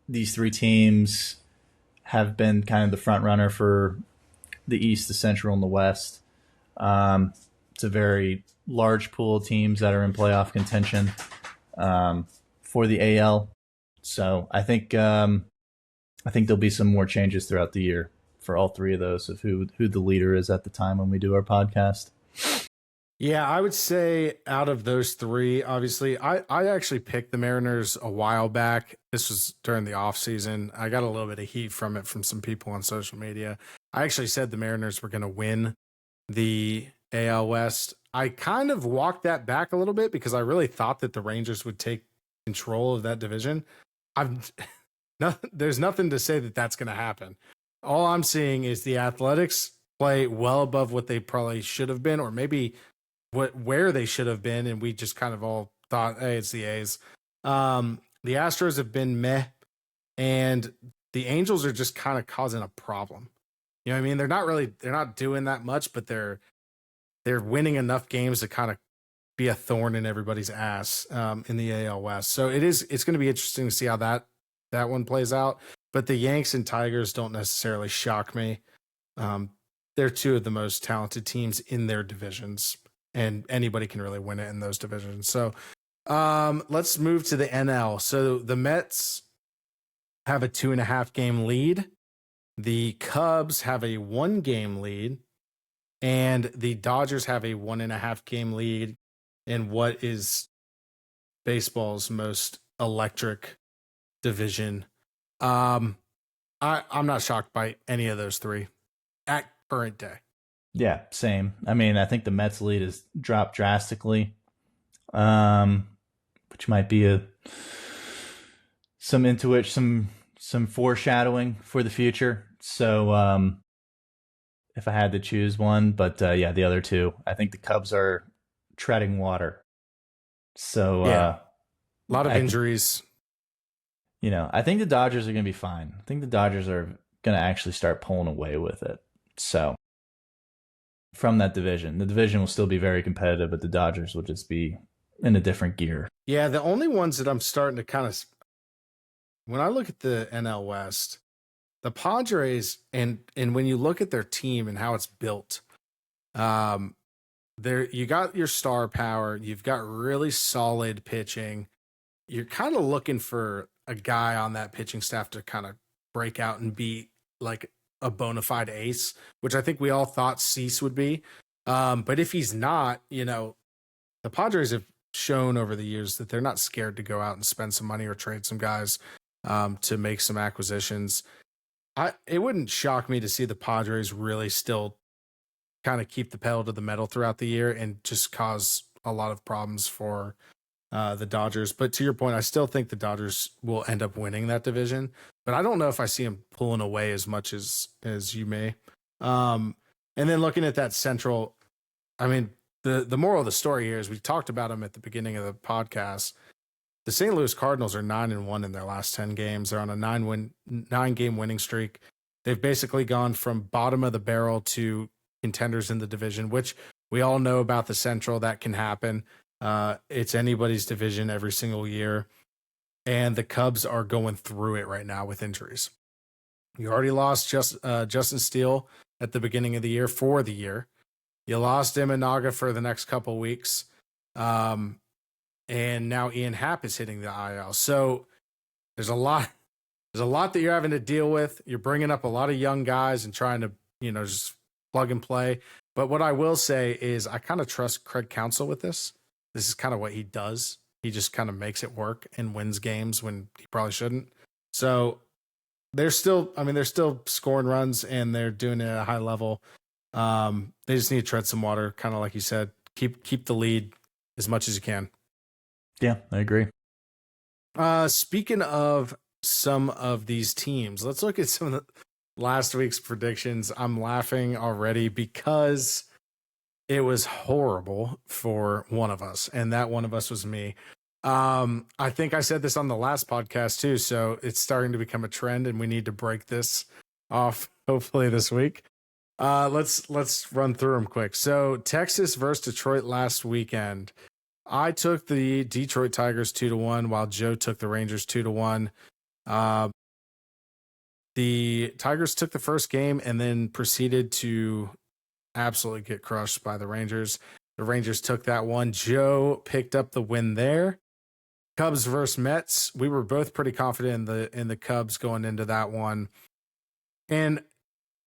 these three teams have been kind of the front runner for the East, the Central, and the West. It's a very large pool of teams that are in playoff contention for the AL. So I think there'll be some more changes throughout the year for all three of those of who the leader is at the time when we do our podcast. Yeah, I would say out of those three, obviously, I actually picked the Mariners a while back. This was during the offseason. I got a little bit of heat from it from some people on social media. I actually said the Mariners were going to win the AL West. I kind of walked that back a little bit because I really thought that the Rangers would take control of that division. There's nothing to say that that's going to happen. All I'm seeing is the Athletics play well above what they probably should have been, or maybe where they should have been, and we just kind of all thought, hey, it's the A's. The Astros have been meh, and the Angels are just kind of causing a problem. You know what I mean? They're not doing that much, but they're winning enough games to kind of be a thorn in everybody's ass in the AL West. So it's going to be interesting to see how that one plays out. But the Yanks and Tigers don't necessarily shock me. They're two of the most talented teams in their divisions, and anybody can really win it in those divisions. So let's move to the NL. So the Mets have a 2.5-game lead. The Cubs have a 1-game lead, and the Dodgers have a 1.5-game lead in what is baseball's most electric division. I'm not shocked by any of those three at current day. Yeah, same. I mean, I think the Mets lead has dropped drastically, which might be some foreshadowing for the future. So if I had to choose one, but yeah, the other two, I think the Cubs are treading water. So a lot of injuries. I think the Dodgers are going to be fine. I think the Dodgers are going to actually start pulling away with it. So from that division, the division will still be very competitive, but the Dodgers will just be in a different gear. Yeah, the only ones that I'm starting to kind of, when I look at the NL West, the Padres, and when you look at their team and how it's built, you got your star power, you've got really solid pitching. You're kind of looking for a guy on that pitching staff to kind of break out and be like a bona fide ace, which I think we all thought Cease would be. But if he's not, the Padres have shown over the years that they're not scared to go out and spend some money or trade some guys to make some acquisitions. It wouldn't shock me to see the Padres really still kind of keep the pedal to the metal throughout the year and just cause a lot of problems for the Dodgers. But to your point, I still think the Dodgers will end up winning that division. But I don't know if I see them pulling away as much as you may. And then looking at that Central, I mean, the moral of the story here is we talked about them at the beginning of the podcast. The St. Louis Cardinals are 9-1 in their last 10 games. They're on a 9-game winning streak. They've basically gone from bottom of the barrel to contenders in the division, which we all know about the Central. That can happen. It's anybody's division every single year. And the Cubs are going through it right now with injuries. You already lost Justin Steele at the beginning of the year for the year. You lost Imanaga for the next couple weeks. And now Ian Happ is hitting the IL. So there's a lot that you're having to deal with. You're bringing up a lot of young guys and trying to, just plug and play. But what I will say is I kind of trust Craig Counsell with this. This is kind of what he does. He just kind of makes it work and wins games when he probably shouldn't. So they're still scoring runs and they're doing it at a high level. They just need to tread some water, kind of like you said. Keep the lead as much as you can. Yeah, I agree. Speaking of some of these teams, let's look at some of the last week's predictions. I'm laughing already because it was horrible for one of us, and that one of us was me. I think I said this on the last podcast too, so it's starting to become a trend, and we need to break this off hopefully this week. Let's run through them quick. So Texas versus Detroit last weekend. I took the Detroit Tigers 2-1, while Joe took the Rangers 2-1. The Tigers took the first game and then proceeded to absolutely get crushed by the Rangers. The Rangers took that one. Joe picked up the win there. Cubs versus Mets. We were both pretty confident in the Cubs going into that one. And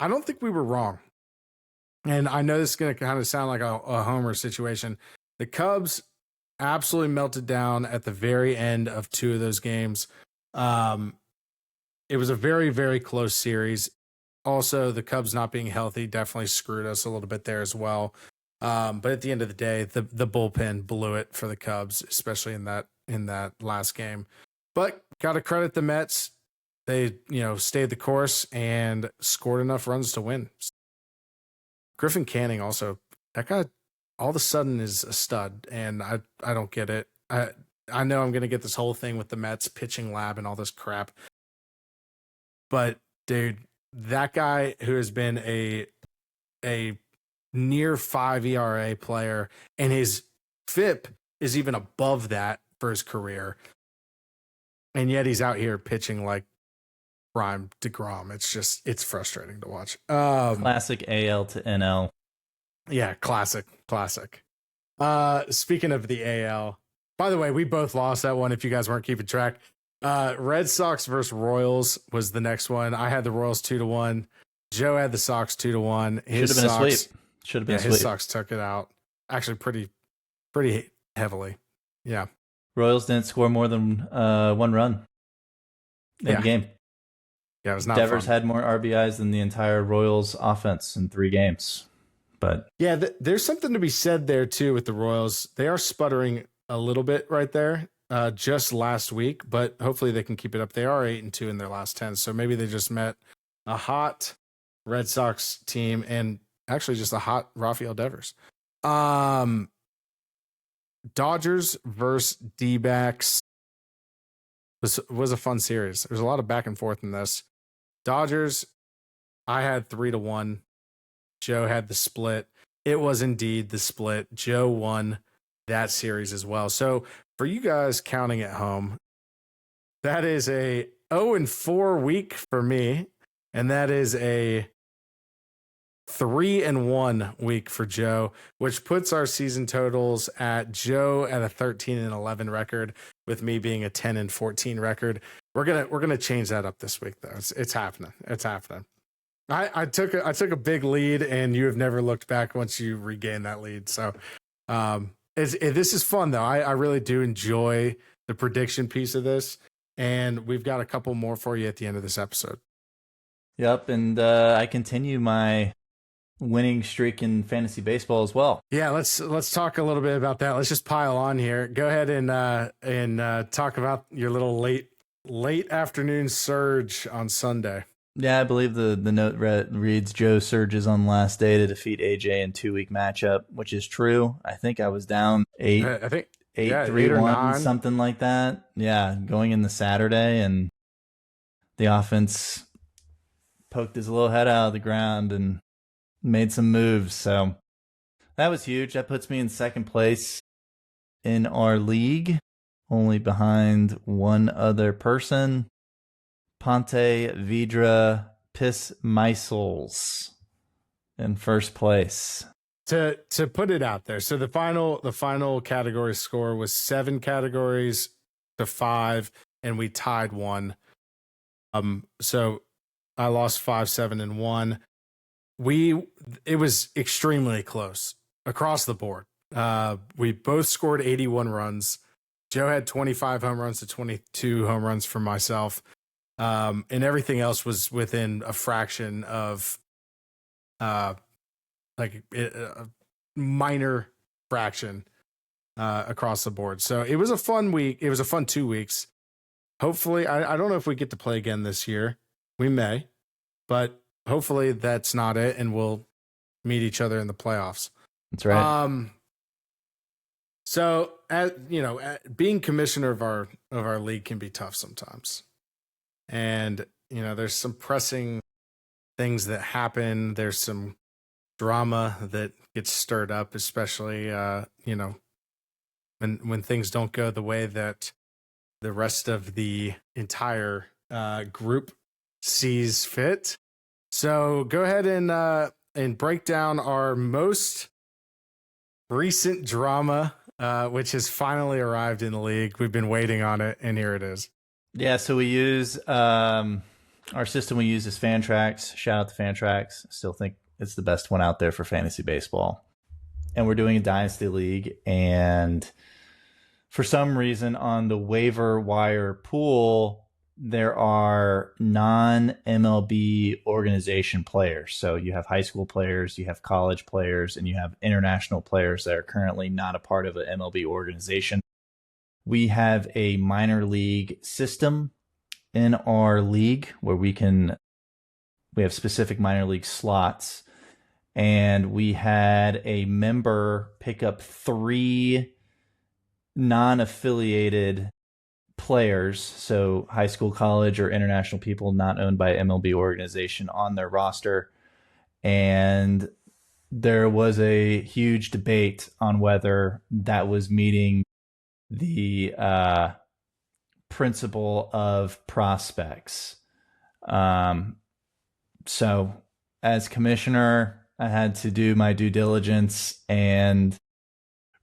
I don't think we were wrong. And I know this is going to kind of sound like a homer situation. The Cubs absolutely melted down at the very end of two of those games. It was a very, very close series. Also, the Cubs not being healthy definitely screwed us a little bit there as well. But at the end of the day, the bullpen blew it for the Cubs, especially in that last game. But got to credit the Mets. They, stayed the course and scored enough runs to win. Griffin Canning also, that guy all of a sudden is a stud, and I don't get it. I know I'm going to get this whole thing with the Mets pitching lab and all this crap. But dude, that guy who has been a near 5 ERA player, and his FIP is even above that for his career. And yet he's out here pitching like prime DeGrom. It's frustrating to watch. Classic AL to NL. Yeah, classic. Speaking of the AL, by the way, we both lost that one if you guys weren't keeping track. Red Sox versus Royals was the next one. I had the Royals 2-1. Joe had the Sox 2-1. Should have been a sweep. Should have been a sweep. His Sox took it out. Actually, pretty heavily. Yeah. Royals didn't score more than one run in the game. Yeah, it was not Devers fun. had more RBIs than the entire Royals offense in 3 games. But yeah, there's something to be said there too with the Royals. They are sputtering a little bit right there. Just last week, but hopefully they can keep it up. They are 8-2 in their last 10, so maybe they just met a hot Red Sox team and actually just a hot Rafael Devers. Dodgers versus D-backs was a fun series. There's a lot of back and forth in this. Dodgers, I had 3-1. Joe had the split. It was indeed the split. Joe won that series as well. So for you guys counting at home, that is a 0-4 week for me, and that is a 3-1 week for Joe, which puts our season totals at Joe at a 13-11 record, with me being a 10-14 record. We're gonna change that up this week though. It's happening. It's happening. I took a big lead, and you have never looked back once you regain that lead. So this is fun though. I really do enjoy the prediction piece of this, and we've got a couple more for you at the end of this episode. Yep, and I continue my winning streak in fantasy baseball as well. Yeah, let's talk a little bit about that. Let's just pile on here. Go ahead and talk about your little late afternoon surge on Sunday. Yeah, I believe the note reads Joe surges on last day to defeat AJ in 2-week matchup, which is true. I think I was down 8-3-1, 9. Something like that. Yeah, going into Saturday, and the offense poked his little head out of the ground and made some moves. So that was huge. That puts me in second place in our league, only behind one other person. Ponte Vidra Piss Meisels in first place. To put it out there, so the final category score was 7 categories to 5, and we tied 1. So I lost 5, 7, and 1. It was extremely close across the board. We both scored 81 runs. Joe had 25 home runs to 22 home runs for myself. And everything else was within a fraction of, a minor fraction, across the board. So it was a fun week. It was a fun 2 weeks. Hopefully, I don't know if we get to play again this year. We may, but hopefully that's not it, and we'll meet each other in the playoffs. That's right. So, being commissioner of our league can be tough sometimes. And, there's some pressing things that happen. There's some drama that gets stirred up, especially, when things don't go the way that the rest of the entire group sees fit. So go ahead and break down our most recent drama, which has finally arrived in the league. We've been waiting on it, and here it is. Yeah, so we use our system we use is Fantrax. Shout out to Fantrax. Still think it's the best one out there for fantasy baseball. And we're doing a dynasty league, and for some reason on the waiver wire pool, there are non-MLB organization players. So you have high school players, you have college players, and you have international players that are currently not a part of an MLB organization. We have a minor league system in our league where we have specific minor league slots, and we had a member pick up 3 non-affiliated players, so high school, college, or international people not owned by MLB organization on their roster. And there was a huge debate on whether that was meeting the principle of prospects. So as commissioner, I had to do my due diligence and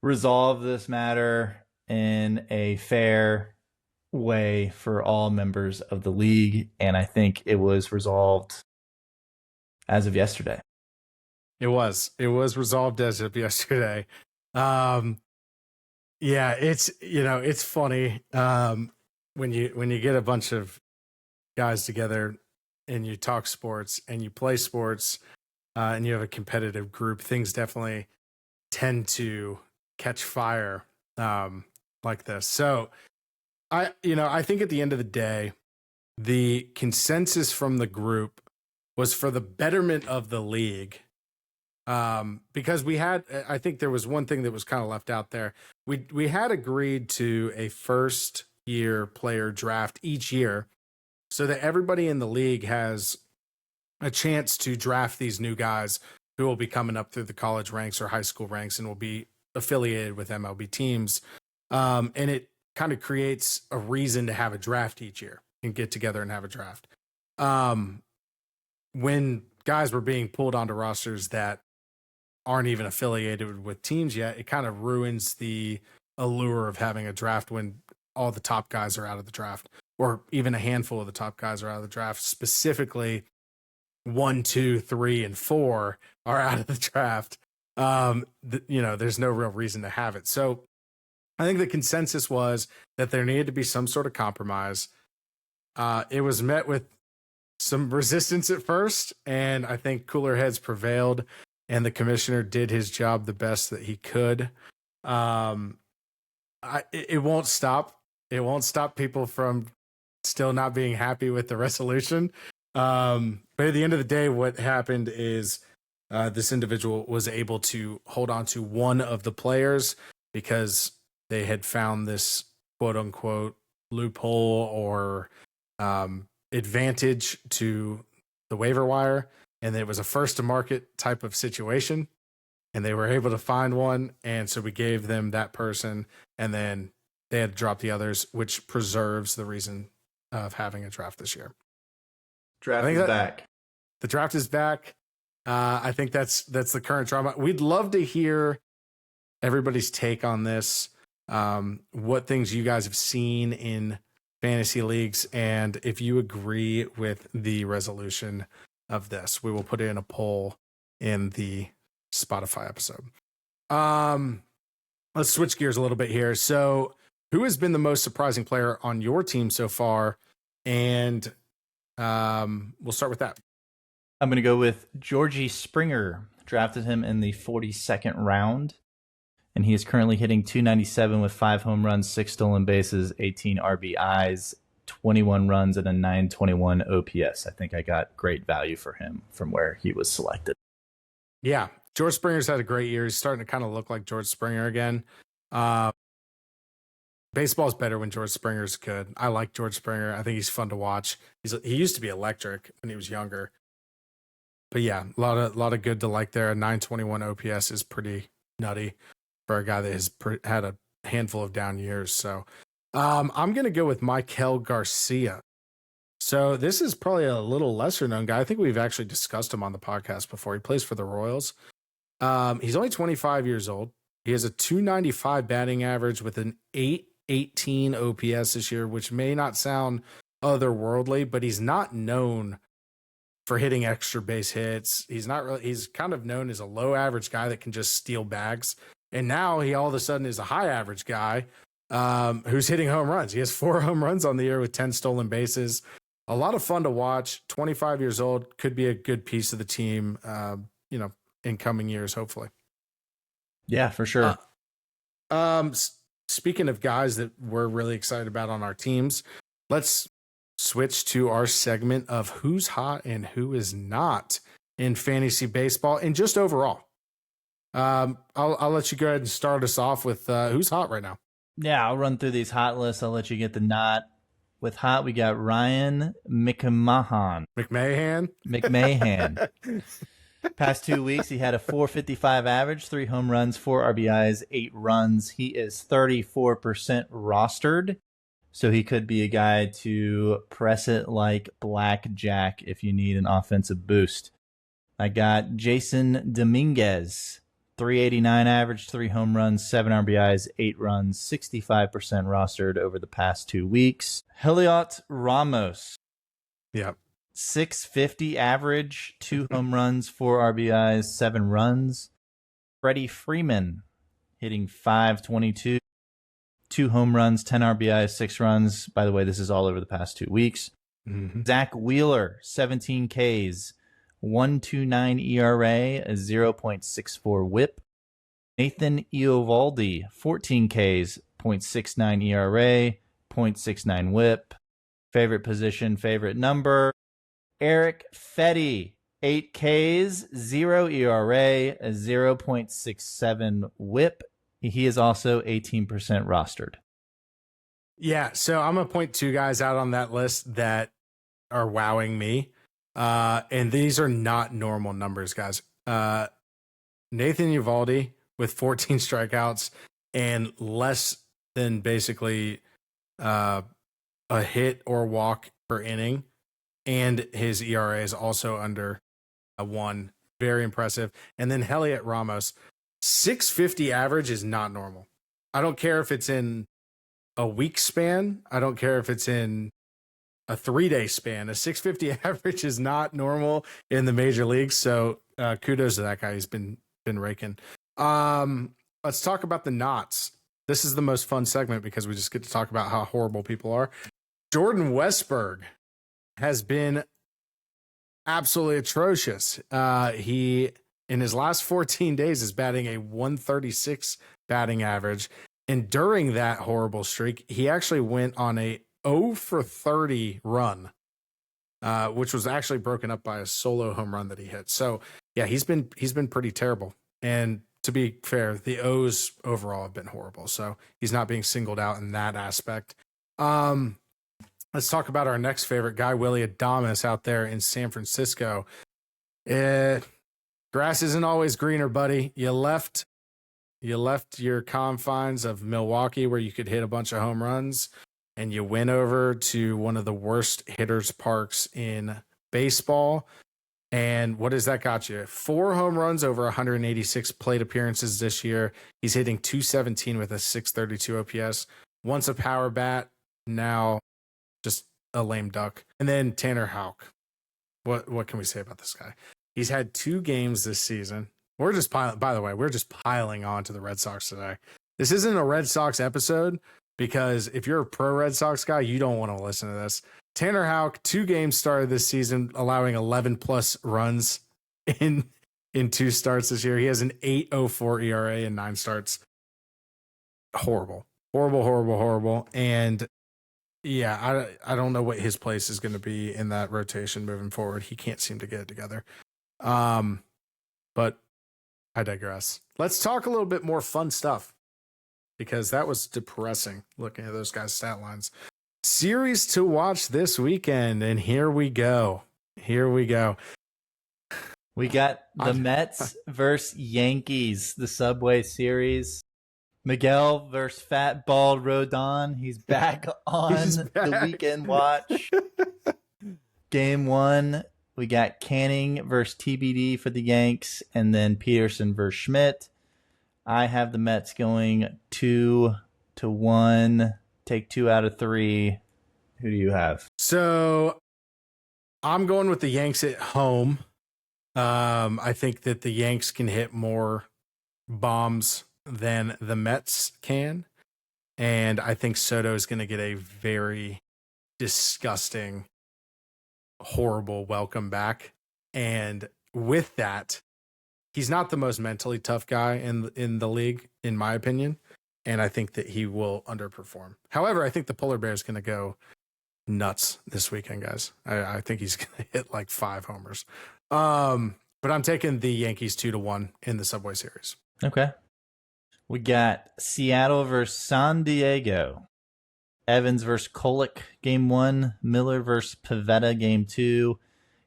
resolve this matter in a fair way for all members of the league. And I think it was resolved as of yesterday. It was resolved as of yesterday. Yeah, it's funny when you get a bunch of guys together and you talk sports and you play sports, and you have a competitive group, things definitely tend to catch fire like this. So I think at the end of the day, the consensus from the group was for the betterment of the league. Because I think there was one thing that was kind of left out there. We had agreed to a first year player draft each year so that everybody in the league has a chance to draft these new guys who will be coming up through the college ranks or high school ranks and will be affiliated with MLB teams. And it kind of creates a reason to have a draft each year and get together and have a draft. When guys were being pulled onto rosters that aren't even affiliated with teams yet, it kind of ruins the allure of having a draft when all the top guys are out of the draft, or even a handful of the top guys are out of the draft. Specifically 1, 2, 3, and 4 are out of the draft. There's no real reason to have it. So I think the consensus was that there needed to be some sort of compromise. It was met with some resistance at first, and I think cooler heads prevailed. and the commissioner did his job the best that he could. It won't stop. It won't stop people from still not being happy with the resolution. But at the end of the day, what happened is this individual was able to hold on to one of the players because they had found this quote unquote loophole or advantage to the waiver wire. And it was a first to market type of situation. And they were able to find one. And so we gave them that person. And then they had to drop the others, which preserves the reason of having a draft this year. Draft is back. The draft is back. I think that's the current drama. We'd love to hear everybody's take on this. What things you guys have seen in fantasy leagues, and if you agree with the resolution of this, we will put it in a poll in the Spotify episode. Let's switch gears a little bit here. So, who has been the most surprising player on your team so far? And we'll start with that. I'm going to go with Georgie Springer. Drafted him in the 42nd round, and he is currently hitting .297 with 5 home runs, 6 stolen bases, 18 RBIs, 21 runs, and a .921 OPS. I think I got great value for him from where he was selected. Yeah, George Springer's had a great year. He's starting to kind of look like George Springer again. Baseball's better when George Springer's good. I like George Springer. I think he's fun to watch. He used to be electric when he was younger. But yeah, a lot of good to like there. A .921 OPS is pretty nutty for a guy that has had a handful of down years. So I'm going to go with Michael Garcia. So this is probably a little lesser known guy. I think we've actually discussed him on the podcast before. He plays for the Royals. He's only 25 years old. He has a .295 batting average with an .818 OPS this year, which may not sound otherworldly, but he's not known for hitting extra base hits. He's kind of known as a low average guy that can just steal bags. And now he all of a sudden is a high average guy who's hitting home runs. He has 4 home runs on the year with 10 stolen bases. A lot of fun to watch. 25 years old, could be a good piece of the team, in coming years, hopefully. Yeah, for sure. Speaking of guys that we're really excited about on our teams, let's switch to our segment of who's hot and who is not in fantasy baseball and just overall. I'll let you go ahead and start us off with who's hot right now. Yeah, I'll run through these hot lists. I'll let you get the not. With hot, we got Ryan McMahon. Past 2 weeks, he had a .455 average, 3 home runs, 4 RBIs, 8 runs. He is 34% rostered, so he could be a guy to press it like blackjack if you need an offensive boost. I got Jason Dominguez, .389 average, 3 home runs, 7 RBIs, 8 runs, 65% rostered over the past 2 weeks. Heliot Ramos. Yep. .650 average, 2 home runs, 4 RBIs, 7 runs. Freddie Freeman hitting .522, 2 home runs, 10 RBIs, 6 runs. By the way, this is all over the past 2 weeks. Mm-hmm. Zach Wheeler, 17 Ks, 1.29 ERA, a 0.64 WHIP. Nathan Eovaldi, 14 Ks, 0.69 ERA, 0.69 WHIP. Favorite position, favorite number. Eric Fetty, 8 Ks, 0 ERA, a 0.67 WHIP. He is also 18% rostered. Yeah, so I'm going to point 2 guys out on that list that are wowing me. And these are not normal numbers, guys. Nathan Eovaldi with 14 strikeouts and less than basically a hit or walk per inning. And his ERA is also under a 1. Very impressive. And then Heliot Ramos, 650 average is not normal. I don't care if it's in a week span. I don't care if it's in a 3-day span. A 650 average is not normal in the major leagues. So kudos to that guy. He's been raking. Let's talk about the knots. This is the most fun segment because we just get to talk about how horrible people are. Jordan Westberg has been absolutely atrocious. He in his last 14 days is batting a 136 batting average. And during that horrible streak, he actually went on a 0 for 30 run, which was actually broken up by a solo home run that he hit. So yeah, he's been pretty terrible. And to be fair, the O's overall have been horrible. So he's not being singled out in that aspect. Let's talk about our next favorite guy, Willy Adames, out there in San Francisco. Grass isn't always greener, buddy. You left your confines of Milwaukee where you could hit a bunch of home runs, and you went over to one of the worst hitters parks in baseball. And what has that got you? 4 home runs over 186 plate appearances this year. He's hitting 217 with a 632 OPS. Once a power bat, now just a lame duck. And then Tanner Houck. What can we say about this guy? He's had 2 games this season. We're just piling on to the Red Sox today. This isn't a Red Sox episode because if you're a pro Red Sox guy, you don't want to listen to this. Tanner Houck, 2 games started this season, allowing 11 plus runs in 2 starts this year. He has an 8.04 ERA in 9 starts. Horrible. And yeah, I don't know what his place is going to be in that rotation moving forward. He can't seem to get it together. But I digress. Let's talk a little bit more fun stuff because that was depressing looking at those guys' stat lines. Series to watch this weekend, and here we go. We got the Mets versus Yankees, the Subway Series. Miguel versus Fat Bald Rodon. He's back on the weekend watch. Game 1, we got Canning versus TBD for the Yanks, and then Peterson versus Schmidt. I have the Mets going 2-1. Take 2 out of 3. Who do you have? So I'm going with the Yanks at home. I think that the Yanks can hit more bombs than the Mets can. And I think Soto is going to get a very disgusting, horrible welcome back. And with that, he's not the most mentally tough guy in the league, in my opinion. And I think that he will underperform. However, I think the Polar Bear is going to go nuts this weekend, guys. I think he's going to hit like 5 homers. But I'm taking the Yankees 2-1 in the Subway Series. Okay. We got Seattle versus San Diego. Evans versus Kolek, game 1. Miller versus Pivetta, game 2.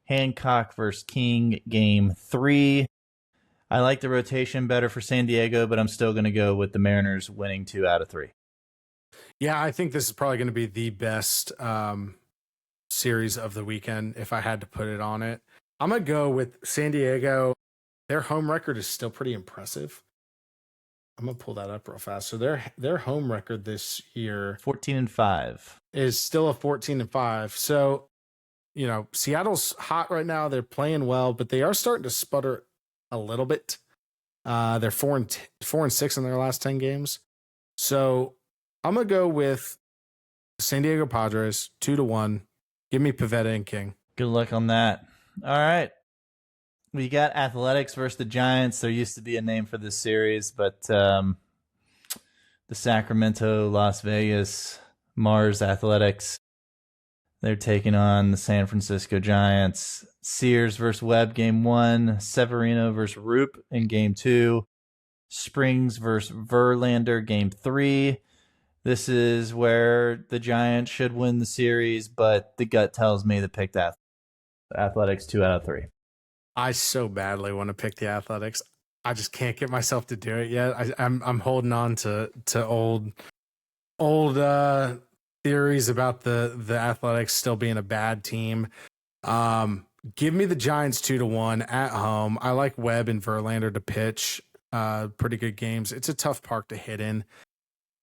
Hancock versus King, game 3. I like the rotation better for San Diego, but I'm still going to go with the Mariners winning 2 out of 3. Yeah, I think this is probably going to be the best series of the weekend if I had to put it on it. I'm going to go with San Diego. Their home record is still pretty impressive. I'm going to pull that up real fast. So their home record this year 14-5 is still a 14-5. So, Seattle's hot right now. They're playing well, but they are starting to sputter a little bit. They're 4-6 in their last 10 games. So I'm going to go with San Diego Padres 2-1. Give me Pivetta and King. Good luck on that. All right. We got Athletics versus the Giants. There used to be a name for this series, but the Sacramento, Las Vegas, Mars Athletics, they're taking on the San Francisco Giants. Sears versus Webb, game 1. Severino versus Roop in game 2. Springs versus Verlander, game 3. This is where the Giants should win the series, but the gut tells me to pick that Athletics 2 out of 3. I so badly want to pick the Athletics. I just can't get myself to do it yet. I'm holding on to old theories about the Athletics still being a bad team. Give me the Giants 2-1 at home. I like Webb and Verlander to pitch. Pretty good games. It's a tough park to hit in.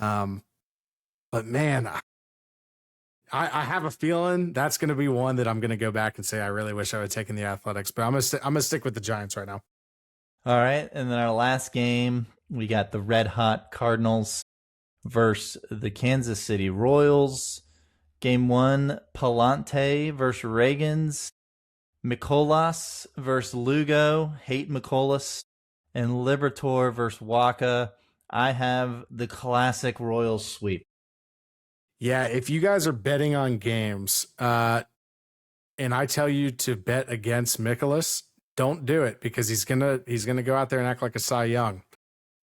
But man, I have a feeling that's going to be one that I'm going to go back and say I really wish I would have taken the Athletics, but I'm gonna stick with the Giants right now. All right, and then our last game, we got the Red Hot Cardinals versus the Kansas City Royals. Game 1, Palante versus Reagans. Mikolas versus Lugo. Hate Mikolas. And Liberatore versus Waka. I have the classic Royals sweep. Yeah, if you guys are betting on games, and I tell you to bet against Mikolas, don't do it because he's gonna go out there and act like a Cy Young.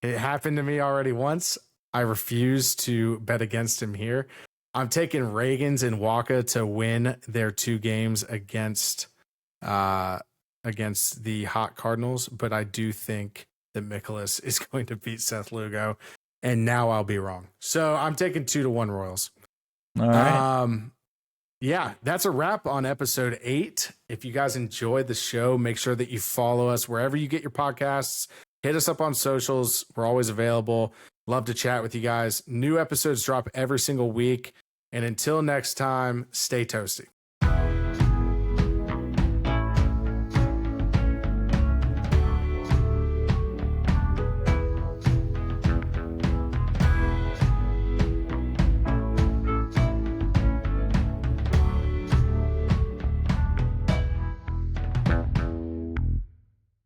It happened to me already once. I refuse to bet against him here. I'm taking Reagans and Waka to win their 2 games against the Hot Cardinals, but I do think that Mikolas is going to beat Seth Lugo, and now I'll be wrong. So I'm taking 2-1 Royals. All right. Yeah, that's a wrap on episode 8. If you guys enjoyed the show, make sure that you follow us wherever you get your podcasts. Hit us up on socials. We're always available. Love to chat with you guys. New episodes drop every single week. And until next time, stay toasty.